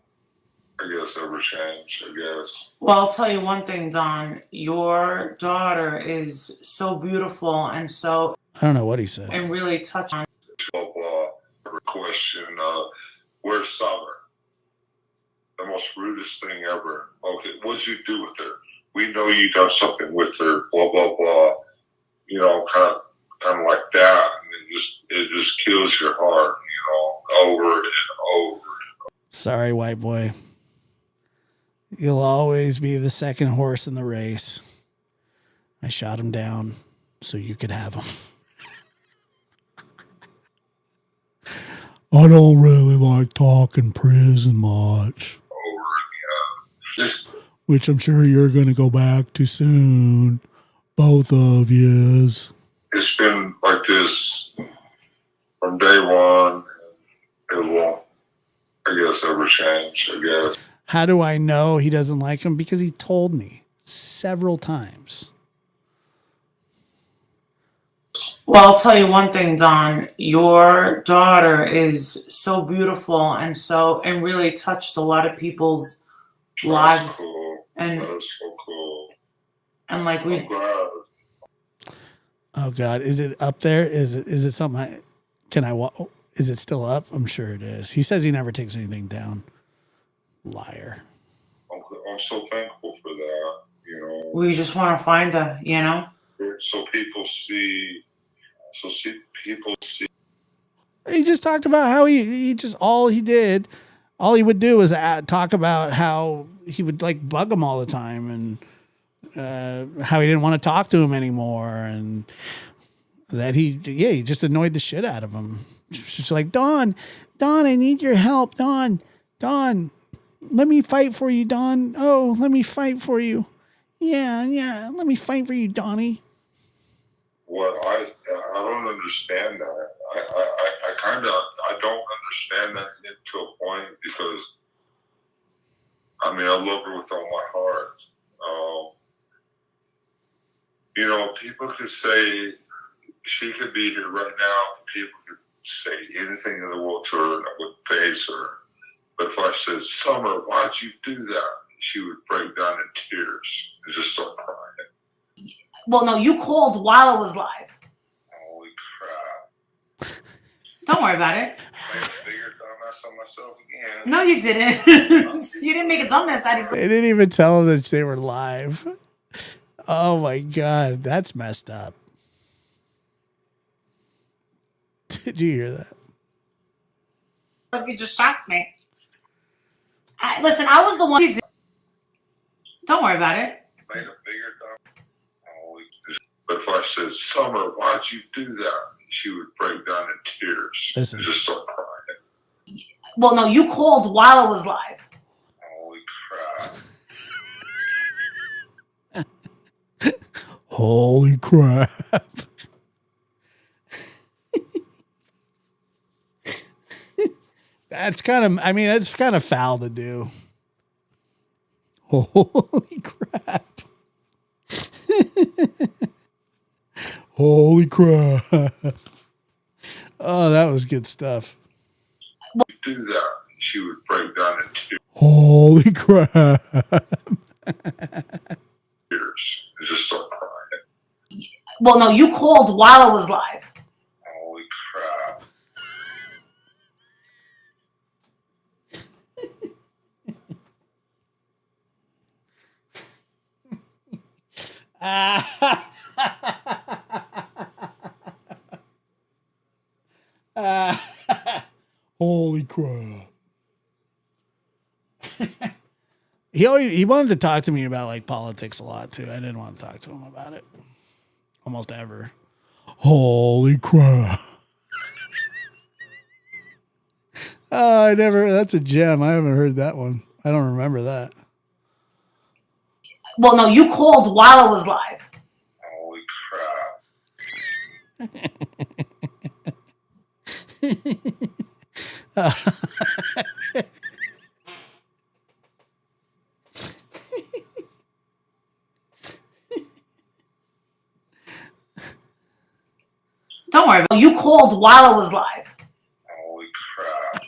I guess, ever change, I guess. Well, I'll tell you one thing, Don. Your daughter is so beautiful and so... I don't know what he said. And really touching. Blah, blah. Question, where's Summer? The most rudest thing ever. Okay, what'd you do with her? We know you done something with her, blah, blah, blah. You know, kind of like that. And it just kills your heart, over and over. Sorry, white boy. You'll always be the second horse in the race. I shot him down so you could have him. I don't really like talking prison much. Which I'm sure you're going to go back to soon. Both of yous. It's been like this from day one. It won't, I guess, ever change, I guess. How do I know he doesn't like him? Because he told me several times. Well, I'll tell you one thing, Don. Your daughter is so beautiful and really touched a lot of people's lives. Cool. And that's so cool. And like we. I'm glad. Oh God, is it up there? Is it something? Is it still up? I'm sure it is. He says he never takes anything down. Liar. I'm so thankful for that. We just want to find her, So people see. He just talked about how all he would do was talk about how he would like bug him all the time and how he didn't want to talk to him anymore and that he just annoyed the shit out of him. Just like, Don, I need your help. Don, let me fight for you, Don. Oh, let me fight for you. Yeah, let me fight for you, Donnie. What I don't understand that. I don't understand that to a point because I love her with all my heart. People could say she could be here right now. People could say anything in the world to her and I wouldn't face her. But if I said, Summer, why'd you do that? She would break down in tears and just start crying. Well, no, you called while I was live. Holy crap. Don't worry about it. I made a bigger dumbass on myself again. No, you didn't. You didn't make a dumbass out of They didn't even tell him that they were live. Oh my God, that's messed up. Did you hear that? You just shocked me. Listen, I was the one. Don't worry about it. Made a bigger dumbass. But if I said, Summer, why'd you do that? She would break down in tears and just start crying. Well, no, you called while I was live. Holy crap. Holy crap. That's kind of foul to do. Holy crap. Holy crap. Oh, that was good stuff. Do that. She would break down in tears. Holy crap. Tears and just start crying. Well, no, you called while I was live. Holy crap. Holy crap. He wanted to talk to me about like politics a lot too. I didn't want to talk to him about it almost ever. Holy crap. Oh, that's a gem. I haven't heard that one. I don't remember that. Well, no, you called while I was live. Holy crap. Don't worry about it. You called while I was live. Holy crap.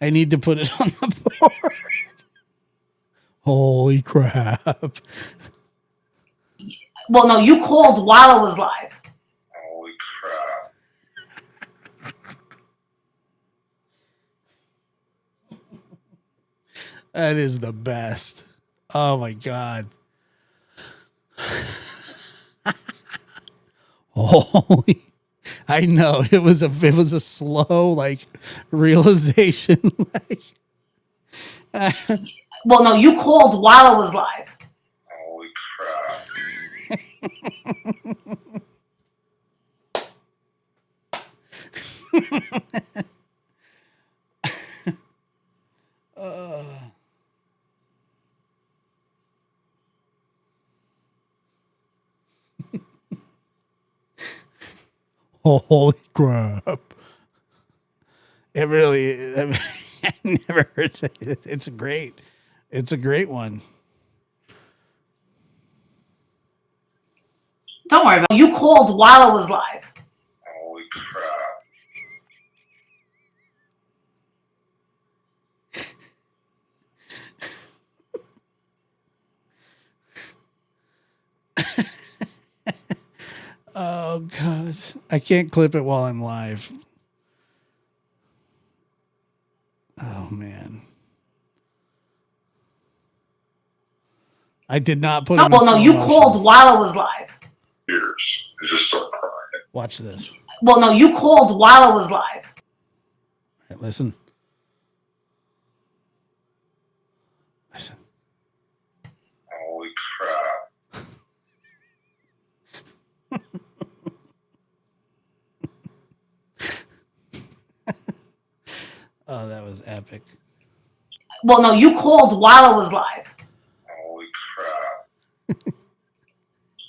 I need to put it on the board. Holy crap. Well, no, you called while I was live. Holy crap. That is the best. Oh my God. Holy, I know it was a slow like realization. Well, no, you called while I was live. Holy crap. Holy crap. It really, I never heard it. It's a great one. Don't worry about it. You called while I was live. Holy crap. Oh God. I can't clip it while I'm live. Oh man. I did not put it. Well, no, you called while I was live. Tears. I just start crying. Watch this. Well, no, you called while I was live. All right, listen. Listen. Holy crap. Oh, that was epic. Well, no, you called while I was live. Holy crap.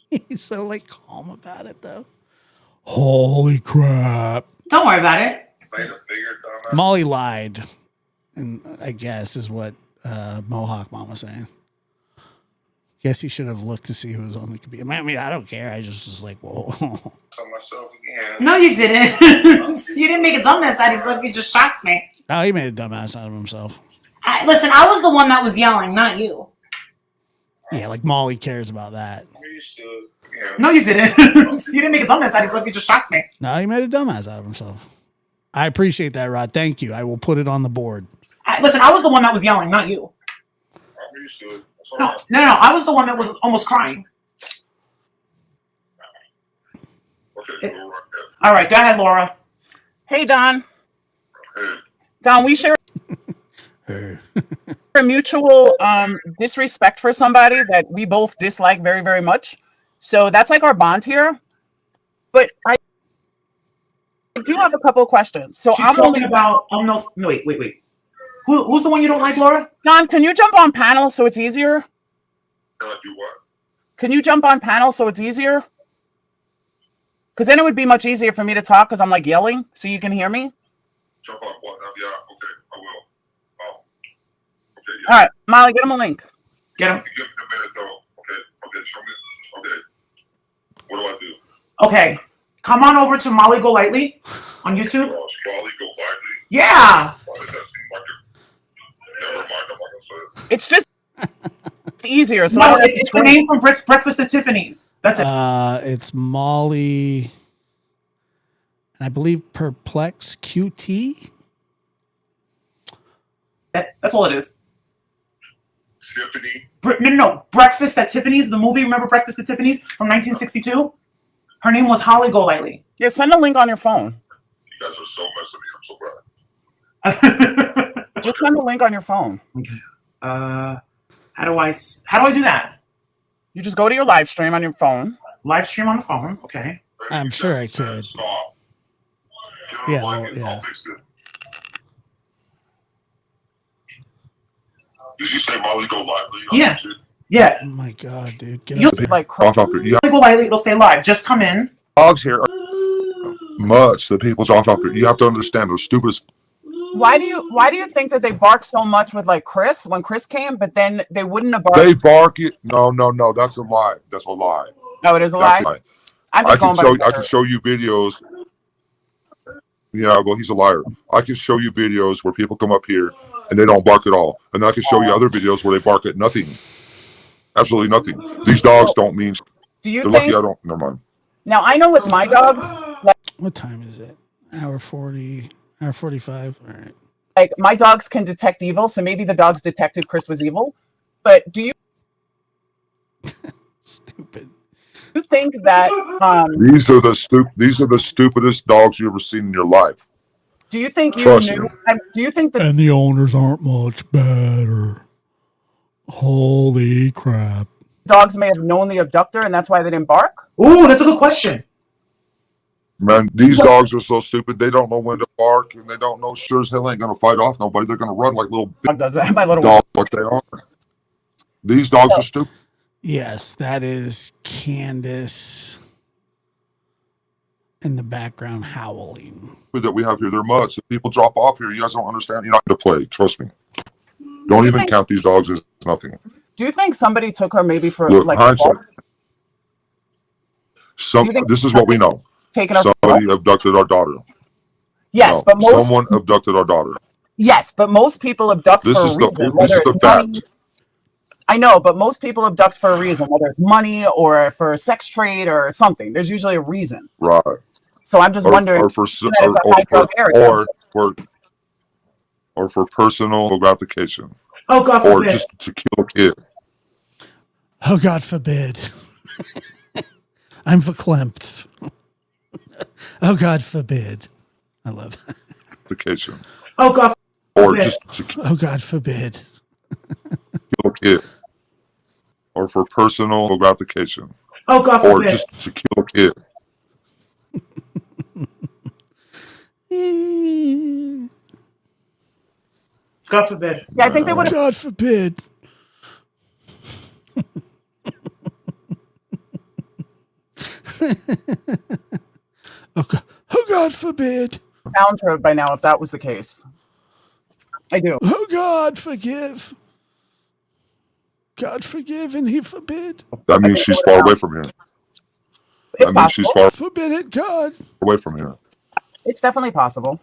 He's so like calm about it though. Holy crap. Don't worry about it. Made a bigger dumbass. Molly lied. And I guess is what Mohawk Mom was saying. Guess he should have looked to see who was on the computer. I mean, I don't care. I just was like, whoa. On myself again. No, you didn't. You didn't make a dumbass out of yourself. You just shocked me. Oh, he made a dumbass out of himself. Listen, I was the one that was yelling, not you. Yeah, like Molly cares about that. I'm used to it. Yeah. No, you didn't. You didn't make a dumbass out of yourself. You just shocked me. No, he made a dumbass out of himself. I appreciate that, Rod. Thank you. I will put it on the board. Listen, I was the one that was yelling, not you. I'm used to it. That's all No, right. no, I was the one that was almost crying. Okay, we'll rock that. All right, go ahead, Laura. Hey, Don. Hey. Don, we share a mutual disrespect for somebody that we both dislike very, very much. So that's like our bond here. But I do have a couple of questions. So She's talking about no, wait. Who's the one you don't like, Laura? Don, can you jump on panel so it's easier? Can I do what? Can you jump on panel so it's easier? Because then it would be much easier for me to talk because I'm like yelling so you can hear me. Jump on what? Yeah, okay, I will. Oh. Okay, yeah. All right, Molly, get him a link. Get him. Give me a minute though. Okay, show me. Okay. What do I do? Okay, come on over to Molly Golightly on YouTube. Oh, Molly Golightly. Yeah. Why does that seem like a... Never mind, I'm not gonna say it. It's just easier. So No, it's the name from Breakfast at Tiffany's. That's it. It's Molly, and I believe Perplex QT. That's all it is. Tiffany. No. Breakfast at Tiffany's, the movie. Remember Breakfast at Tiffany's from 1962? Her name was Holly Golightly. Yeah, send a link on your phone. You guys are so messing me up so bad. Just send the link on your phone. Okay. How do I do that? You just go to your live stream on your phone. Live stream on the phone. Okay. I'm sure I could. Yeah, yeah. Did you say Molly go lively? Yeah. Yeah. Oh my god, dude. Get You'll up there. Like You go lightly. It'll say live. Just come in. dogs here are much. The people talk off. You have to understand they're stupid. why do you think that they bark so much with like Chris when Chris came, but then they wouldn't have barked? They bark it. No. That's a lie. That's a lie. No, it is a That's lie. a lie. I'm I just can going by show. I can show you videos. Yeah, well, he's a liar. I can show you videos where people come up here and they don't bark at all, and I can show you other videos where they bark at nothing, absolutely nothing. These dogs don't mean. Do you They're think? lucky I don't. Never mind. Now I know with my dogs, What time is it? Hour 40, hour 45. All right. like my dogs can detect evil, so maybe the dogs detected Chris was evil. But do you Stupid. think that? These are the stupidest dogs you ever seen in your life. Do you think you Trust knew? me. Do you think that? And the owners aren't much better. Holy crap. Dogs may have known the abductor and that's why they didn't bark? Ooh, that's a good question. Man, these dogs are so stupid. They don't know when to bark, and they don't know sure as hell ain't gonna fight off nobody. They're gonna run like little Dog does that. My little dogs like they are. These dogs are stupid. Yes, that is Candace in the background howling. That we have here, they're mutts. If people drop off here, you guys don't understand. You're not going to play. Trust me. Don't even count these dogs as nothing. Do you think somebody took her maybe for Look, like hindsight. This is what we know. taking her? Somebody abducted our daughter. Yes, but most someone abducted our daughter. yes, but most people abduct This for a is reason. this whether is the it's fact. money, I know, but most people abduct for a reason, whether it's money or for a sex trade or something. There's usually a reason. Right. So I'm just wondering or for that it's a high drug area. or for personal gratification. Oh, God Or forbid. just to kill a kid. Oh, God forbid. I'm verklempt. Oh, God forbid. I love that. Gratification. Oh, God Or forbid. just to kill Oh, God forbid. a kid. Or for personal gratification. Oh, God Or forbid. just to kill a kid. God forbid. Yeah, I think they would have. God forbid. Oh, God forbid. Found her by now if that was the case. I do. Oh, God forgive. God forgive and he forbid. That means she's far away from here. It's That means she's possible. far Forbid it, God. away from here. It's definitely possible.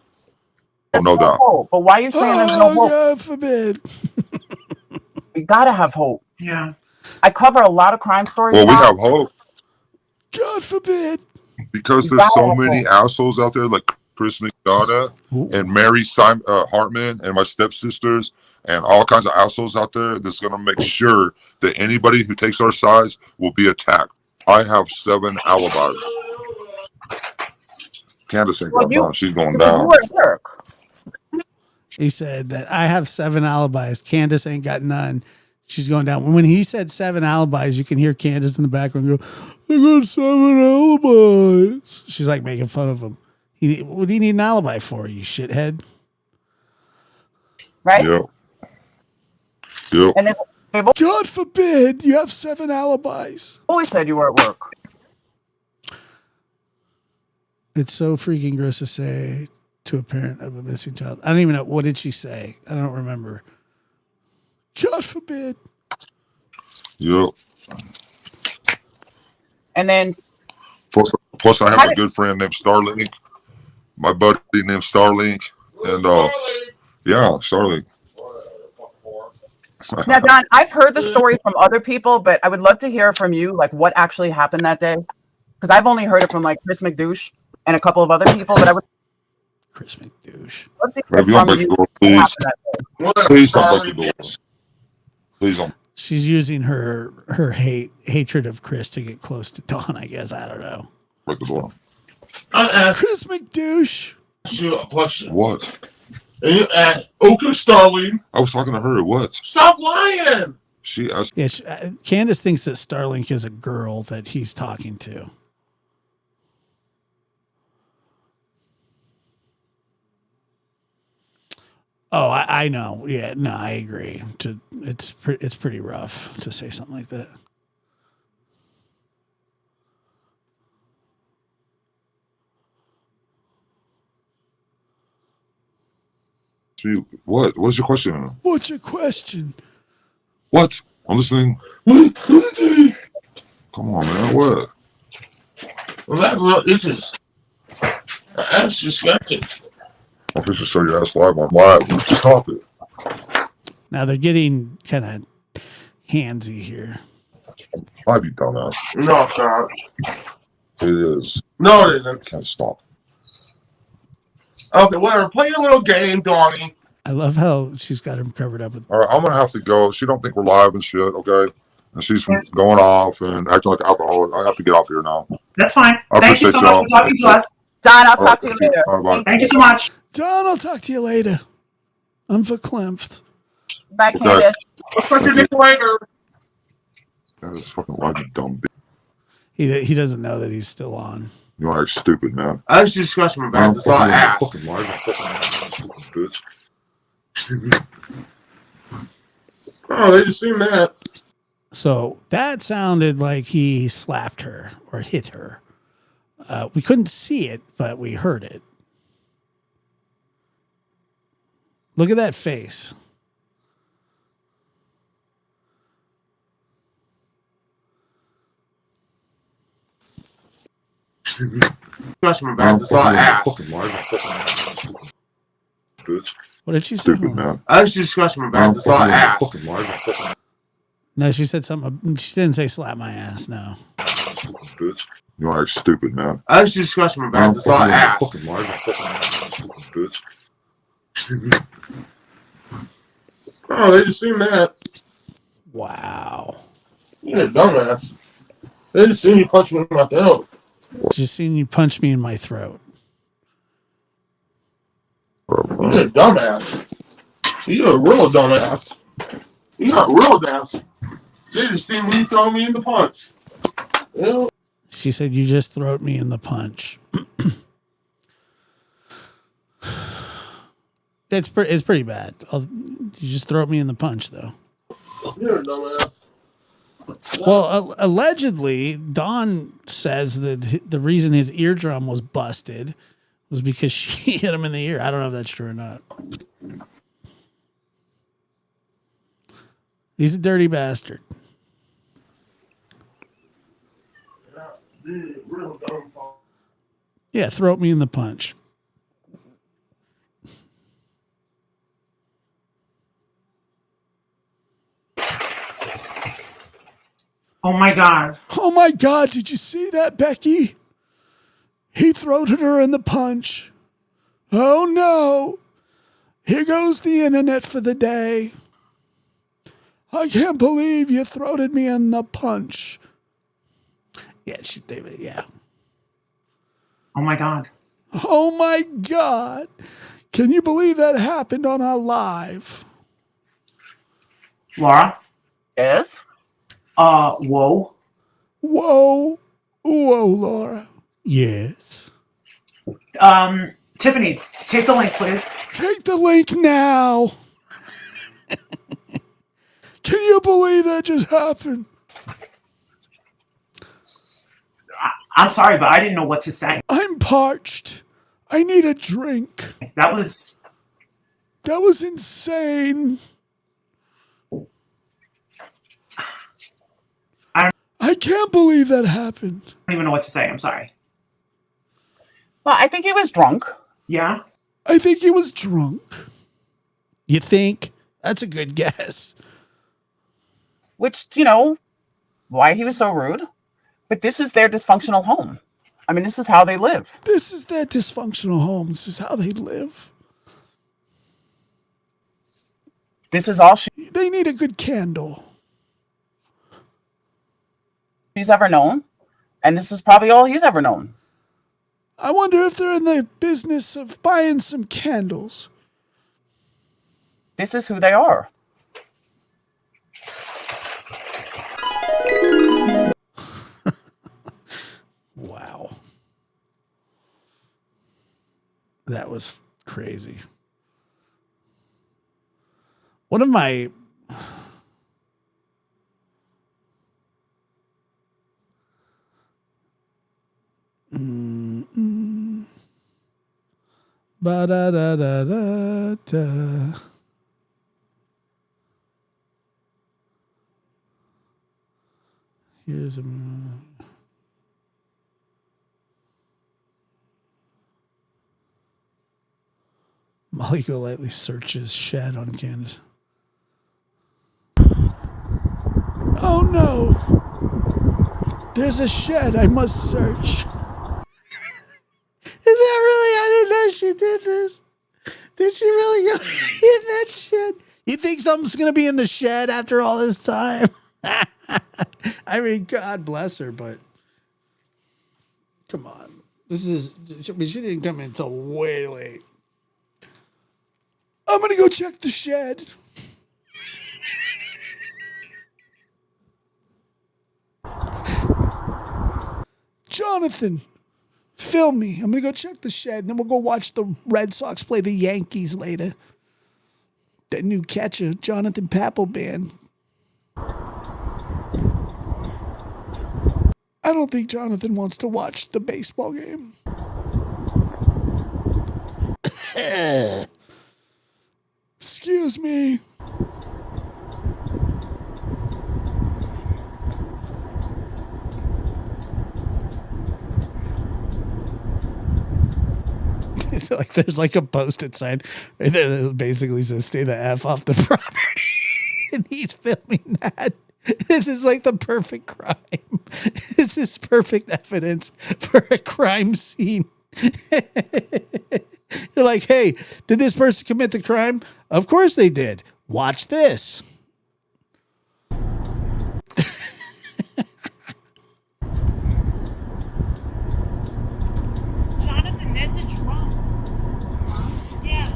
I don't know that. Hope, but why are you saying there's no Oh, hope? God forbid. We gotta have hope. Yeah. I cover a lot of crime stories. Well, we now. have hope God forbid. because We there's gotta so have many hope. assholes out there like Chris McDonough and Mary Hartman and my stepsisters and all kinds of assholes out there that's going to make sure that anybody who takes our sides will be attacked. I have 7 alibis. Candace ain't going down. She's going You down. were at work. He said that I have 7 alibis. Candace ain't got none. She's going down. When he said 7 alibis, you can hear Candace in the background go, I got 7 alibis. She's like making fun of him. What do you need an alibi for, you shithead? Right? Yep. Yep. And they've God forbid you have 7 alibis. always said you were at work. It's so freaking gross to say to a parent of a missing child. I don't even know. What did she say? I don't remember. God forbid. Yep. And then Plus, I have a good friend named Starlink. My buddy named Starlink. And, yeah, Starlink. now, Don, I've heard the story from other people, but I would love to hear from you, like what actually happened that day. Because I've only heard it from like Chris McDouche and a couple of other people, but I would Chris McDouche. love to Have hear you from don't you break the door, what please. happened that day. Please don't break the door. Please don't. She's using her hatred of Chris to get close to Dawn, I guess. I don't know. Break the door. Chris McDouche. You a question. What? Okay, Starling. I was talking to her. What? Stop lying. She asked. Yeah, Candace thinks that Starlink is a girl that he's talking to. Oh, I know. Yeah, no, I agree. It's pretty rough to say something like that. What? What's your question? What's your question? What? I'm listening. Come on, man. What? Well, that girl itches. That's disgusting. I'm supposed to show your ass live on live. Stop it. Now they're getting kind of handsy here. Live, you dumbass. No, it's not. It is. No, it isn't. Can't stop. Okay, whatever. Play your little game, Donnie. I love how she's got him covered up with. All right, I'm gonna have to go. She don't think we're live and shit. Okay, and she's going off and acting like an alcoholic. I have to get off here now. That's fine. I Thank you so much for talking to us. Don, I'll talk to you later. All right, bye. Thank you so much. Don, I'll talk to you later. I'm verklempt. Bye, Candace. Let's talk to you later. That is fucking live, you dumb bitch. He doesn't know that he's still on. You are stupid, man. I just discussed my back. That's all I asked. Fucking live, you fucking stupid bitch. Oh, they just seen that. So that sounded like he slapped her or hit her. We couldn't see it, but we heard it. Look at that face. Discuss my back. That's all I asked. Fucking live, you fucking bitch. What did she say? Stupid, man. I just discussed my back. That's all I asked. Fucking live, you fucking No, she said something. She didn't say slap my ass. No. bitch. You are stupid, man. I just discussed my back. That's all I asked. Fucking live, you fucking bitch. Oh, they just seen that. Wow. You're a dumbass. They just seen you punch me in my throat. Just seen you punch me in my throat. You're a dumbass. You're a real dumbass. You're a real dumbass. They just seen me throw me in the punch. You know? She said, you just throwed me in the punch. It's pretty bad. You just throw me in the punch, though. You're a dumbass. Well, allegedly, Don says that the reason his eardrum was busted was because she hit him in the ear. I don't know if that's true or not. He's a dirty bastard. Yeah, throw me in the punch. Oh my God. Oh my God, did you see that, Becky? He throated her in the punch. Oh no. Here goes the internet for the day. I can't believe you throated me in the punch. Yeah, yeah. Oh my God. Oh my God. Can you believe that happened on our live? Laura? Yes? Whoa. Whoa. Whoa, Laura. Yes. Tiffany, take the link, please. Take the link now. Can you believe that just happened? I'm sorry, but I didn't know what to say. I'm parched. I need a drink. That was insane. I can't believe that happened. I don't even know what to say. I'm sorry. Well, I think he was drunk. Yeah? I think he was drunk. You think? That's a good guess. Which, why he was so rude. But this is their dysfunctional home. I mean, this is how they live. This is their dysfunctional home. This is how they live. This is all They need a good candle. she's ever known. And this is probably all he's ever known. I wonder if they're in the business of buying some candles. this is who they are. Wow. That was crazy. One of my ba da da da da da. Here's a Molly Golightly searches shed on Candace. Oh no! There's a shed I must search. Is that really? I didn't know she did this. Did she really go in that shed? You think something's going to be in the shed after all this time? I mean, God bless her, but come on. She didn't come in until way late. I'm going to go check the shed. Jonathan, film me. I'm going to go check the shed, and then we'll go watch the Red Sox play the Yankees later. That new catcher, Jonathan Papelbon. I don't think Jonathan wants to watch the baseball game. Excuse me. Like there's like a post-it sign right there that basically says "Stay the F off the property," and he's filming that. This is like the perfect crime. This is perfect evidence for a crime scene. You're like, hey, did this person commit the crime? Of course they did. Watch this. Jonathan, message wrong. Yeah.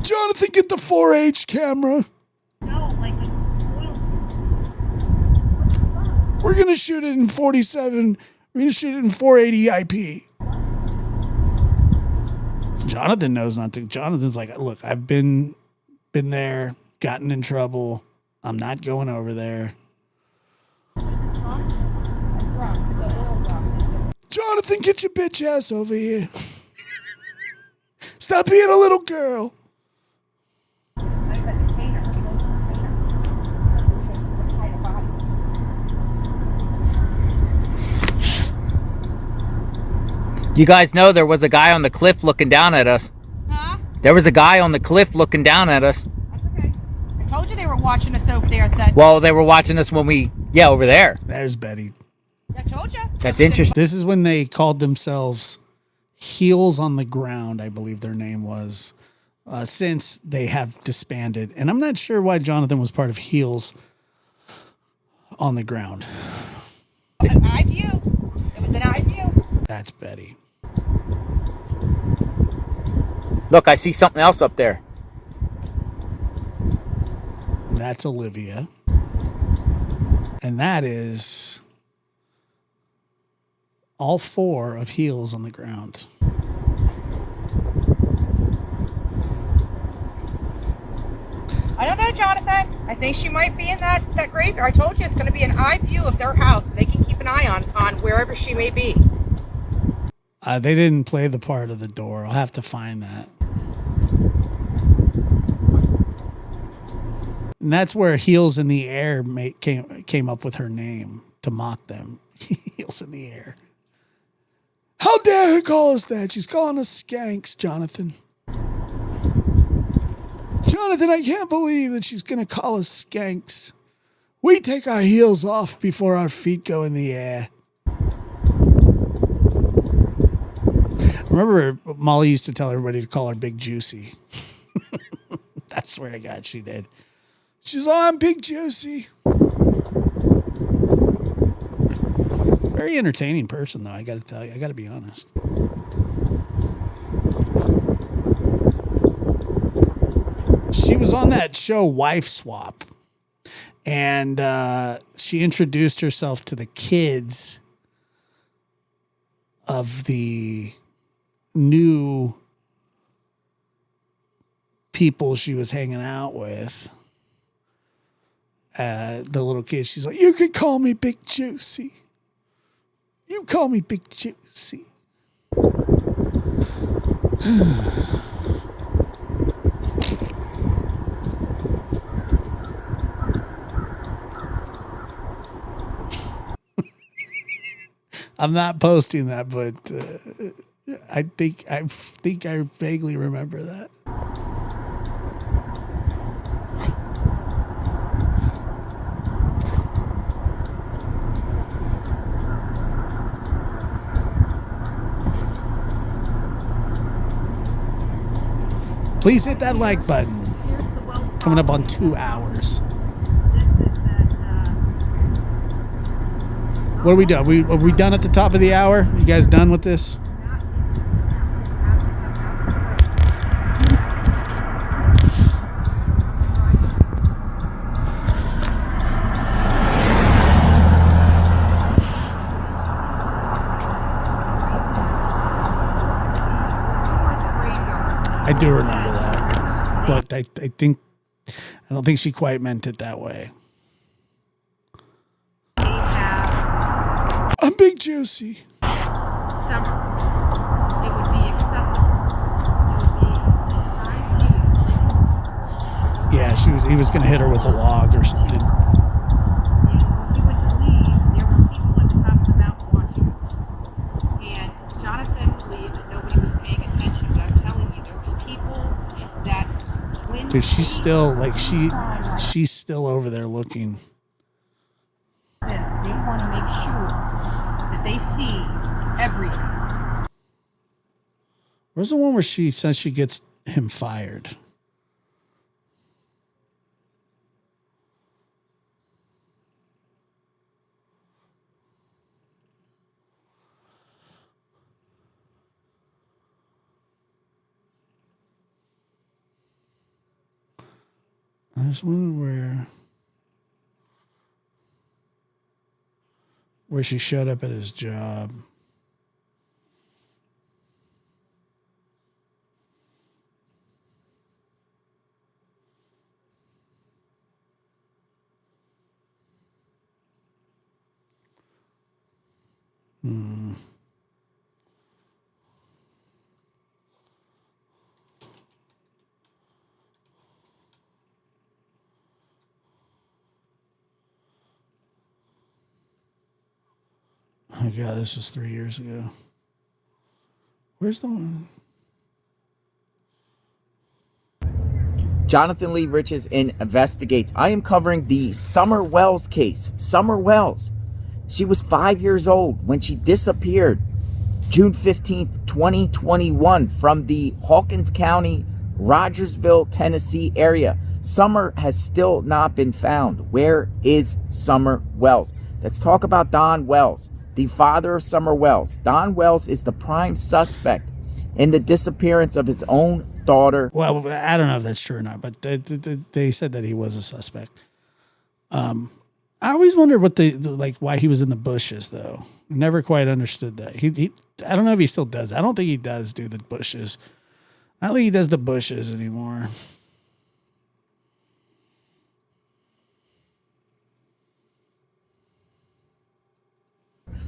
Jonathan, get the 4H camera. No, like the We're going to shoot it in 47. We're going to shoot it in 480 IP. Jonathan knows not to. Jonathan's like, look, I've been there, gotten in trouble. I'm not going over there. Jonathan, get your bitch ass over here. Stop being a little girl. You guys know there was a guy on the cliff looking down at us. Huh? There was a guy on the cliff looking down at us. That's okay. I told you they were watching us over there at that. Well, they were watching us when we, over there. There's Betty. I told you. That's interesting. This is when they called themselves Heels on the Ground, I believe their name was, since they have disbanded. And I'm not sure why Jonathan was part of Heels on the Ground. An eye view. It was an eye view. That's Betty. Look, I see something else up there. That's Olivia. And that is all four of Heels on the Ground. I don't know, Jonathan. I think she might be in that graveyard. I told you it's going to be an eye view of their house. They can keep an eye on wherever she may be. They didn't play the part of the door. I'll have to find that. And that's where Heels in the Air came up with her name to mock them. Heels in the Air. How dare her call us that? She's calling us skanks, Jonathan. Jonathan, I can't believe that she's going to call us skanks. We take our heels off before our feet go in the air. Remember, Molly used to tell everybody to call her Big Juicy. I swear to God, she did. She's like, I'm Big Juicy. Very entertaining person, though, I got to tell you. I got to be honest. she was on that show Wife Swap, and she introduced herself to the kids of the new people she was hanging out with. The little kid, she's like, "You can call me Big Juicy. You call me Big Juicy." I'm not posting that, but I think I vaguely remember that. Please hit that like button. Coming up on 2 hours. What are we done? Are we done at the top of the hour? You guys done with this? I do remember that, but I don't think she quite meant it that way. I'm Big Juicy. Summer. It would be accessible. It would be high views. Yeah, he was going to hit her with a log or something. And when he went to leave, there were people at the top of the mountain watching us. And Jonathan believed that nobody was paying attention, but I'm telling you, there was people that when Dude, she's still she's still over there looking. they want to make sure that they see everything. Where's the one where she says she gets him fired? There's one where she showed up at his job. Oh God, this was 3 years ago. Where's the one? Jonathan Lee Riches investigates. I am covering the Summer Wells case. Summer Wells. She was 5 years old when she disappeared June 15th, 2021 from the Hawkins County, Rogersville, Tennessee area. Summer has still not been found. Where is Summer Wells? Let's talk about Don Wells, the father of Summer Wells. Don Wells is the prime suspect in the disappearance of his own daughter. Well, I don't know if that's true or not, but they said that he was a suspect. I always wondered what why he was in the bushes, though. Never quite understood that. He I don't know if he still does. I don't think he does do the bushes. I don't think he does the bushes anymore.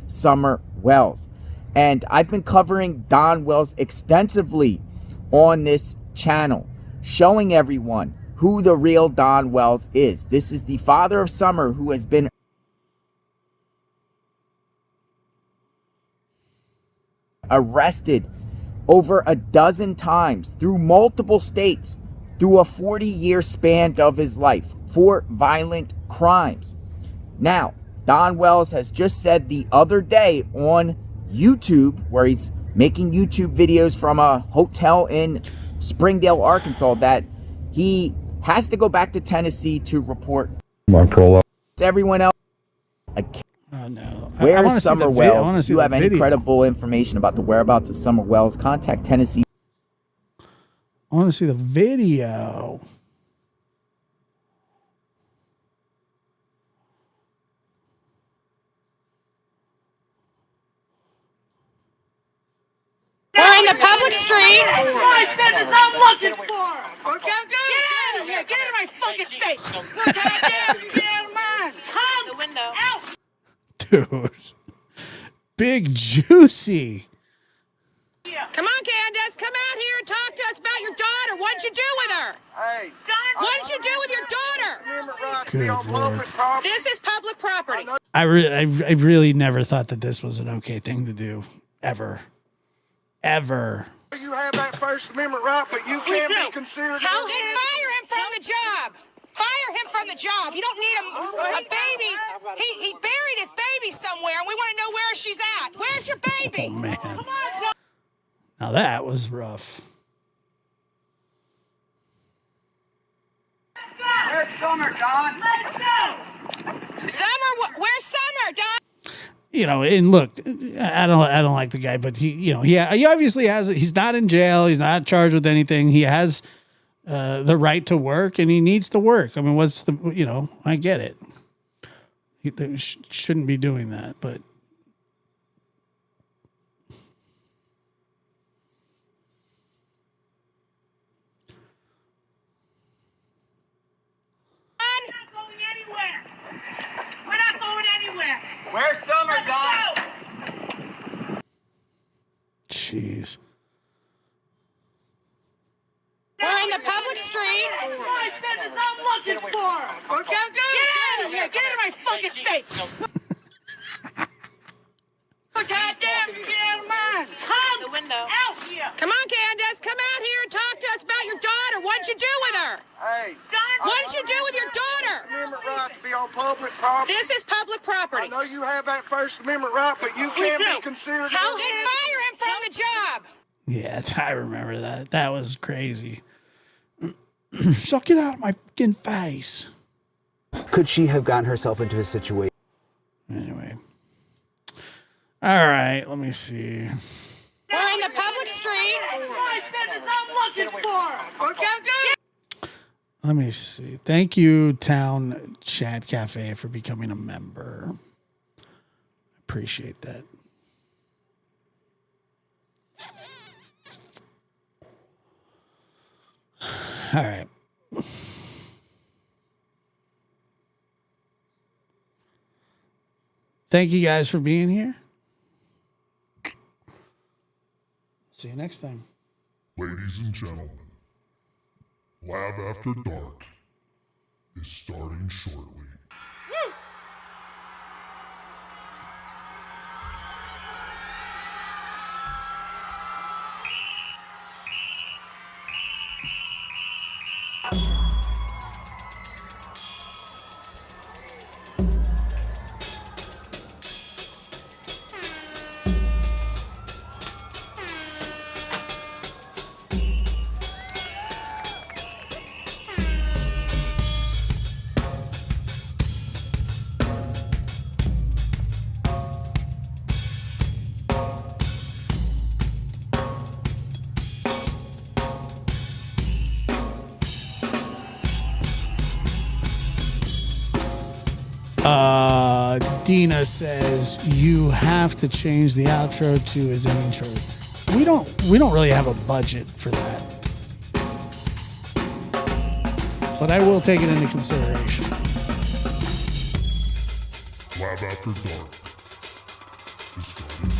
Summer Wells. And I've been covering Don Wells extensively on this channel, showing everyone who the real Don Wells is. This is the father of Summer, who has been arrested over a dozen times through multiple states through a 40-year span of his life for violent crimes. Now, Don Wells has just said the other day on YouTube, where he's making YouTube videos from a hotel in Springdale, Arkansas, that he has to go back to Tennessee to report. My prologue. Everyone else. Oh no! Where is Summer Wells? If you have any credible information about the whereabouts of Summer Wells, contact Tennessee. I want to see the video. street. My business, I'm looking for her. Look how good. Get out of here. Get out of my fucking face. Look how damn you get out of mine. Come the window. Out. Dude. Big Juicy. Come on, Candace. Come out here and talk to us about your daughter. What'd you do with her? Hey. What did you do with your daughter? Good Lord. This is public property. I really never thought that this was an okay thing to do. Ever. Ever. You have that First Amendment right, but you can't be considered. Then fire him from the job. Fire him from the job. You don't need a baby. He buried his baby somewhere, and we want to know where she's at. Where's your baby? Oh, man. Now that was rough. Where's Summer, Don? Let's go. Summer, where's Summer, Don? You know, and look, I don't like the guy, but he obviously has. He's not in jail. He's not charged with anything. He has the right to work, and he needs to work. I mean, what's the? You know, I get it. They shouldn't be doing that, but. Where's Summer, Don? Jeez. We're in the public street. My business, I'm looking for her. Look how good. Get out of here. Get out of my fucking face. Look how damn you get out of mine. Come the window. Out here. Come on, Candace. Come out here and talk to us about your daughter. What'd you do with her? Hey. What did you do with your daughter? Amendment right to be on public property. This is public property. I know you have that First Amendment right, but you can't be considered. Then fire him from the job. Yeah, I remember that. That was crazy. Suck it out of my fucking face. Could she have gotten herself into a situation? Anyway. All right, let me see. We're in the public street. My business, I'm looking for her. Look how good. Let me see. Thank you, Town Chat Cafe, for becoming a member. Appreciate that. All right. Thank you guys for being here. See you next time. Ladies and gentlemen, Lab After Dark is starting shortly. Dina says you have to change the outro to his intro. We don't really have a budget for that, but I will take it into consideration. Lab After Dark is starting soon.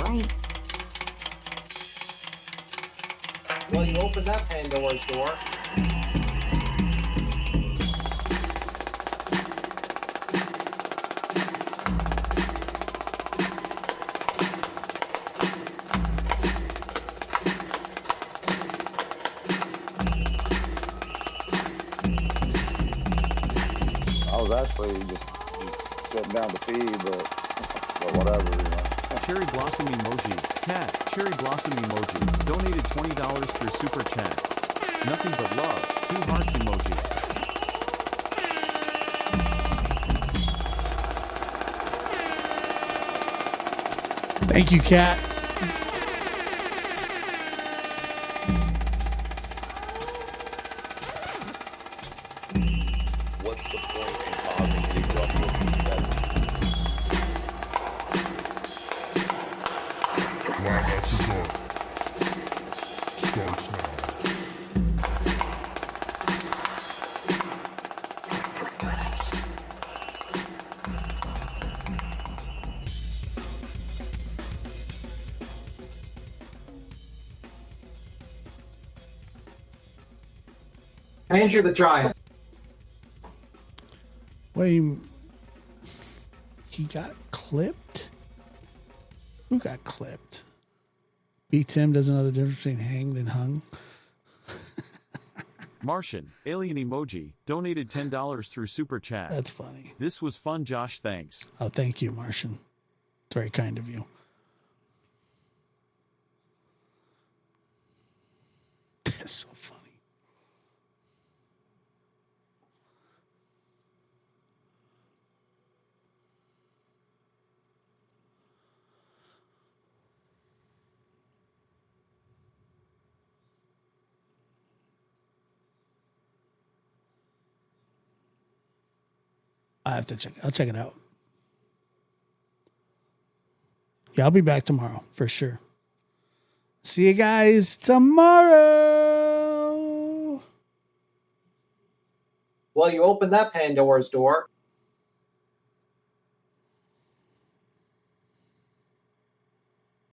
right. Well, you opened that Pandora's door. I was actually just sitting down to pee, but whatever, you know. Cherry Blossom emoji. Cat, Cherry Blossom emoji. Donated $20 through Super Chat. Nothing but love. 2 hearts emoji. Thank you, Cat. What's the point in causing any trouble with each other? Lab After Dark starts now. Andrew the Giant. What do you... He got clipped? Who got clipped? B. Tim doesn't know the difference between hanged and hung. Martian, alien emoji. Donated $10 through Super Chat. That's funny. This was fun, Josh. Thanks. Oh, thank you, Martian. It's very kind of you. That's so funny. I have to check. I'll check it out. Yeah, I'll be back tomorrow for sure. See you guys tomorrow. Well, you opened that Pandora's door.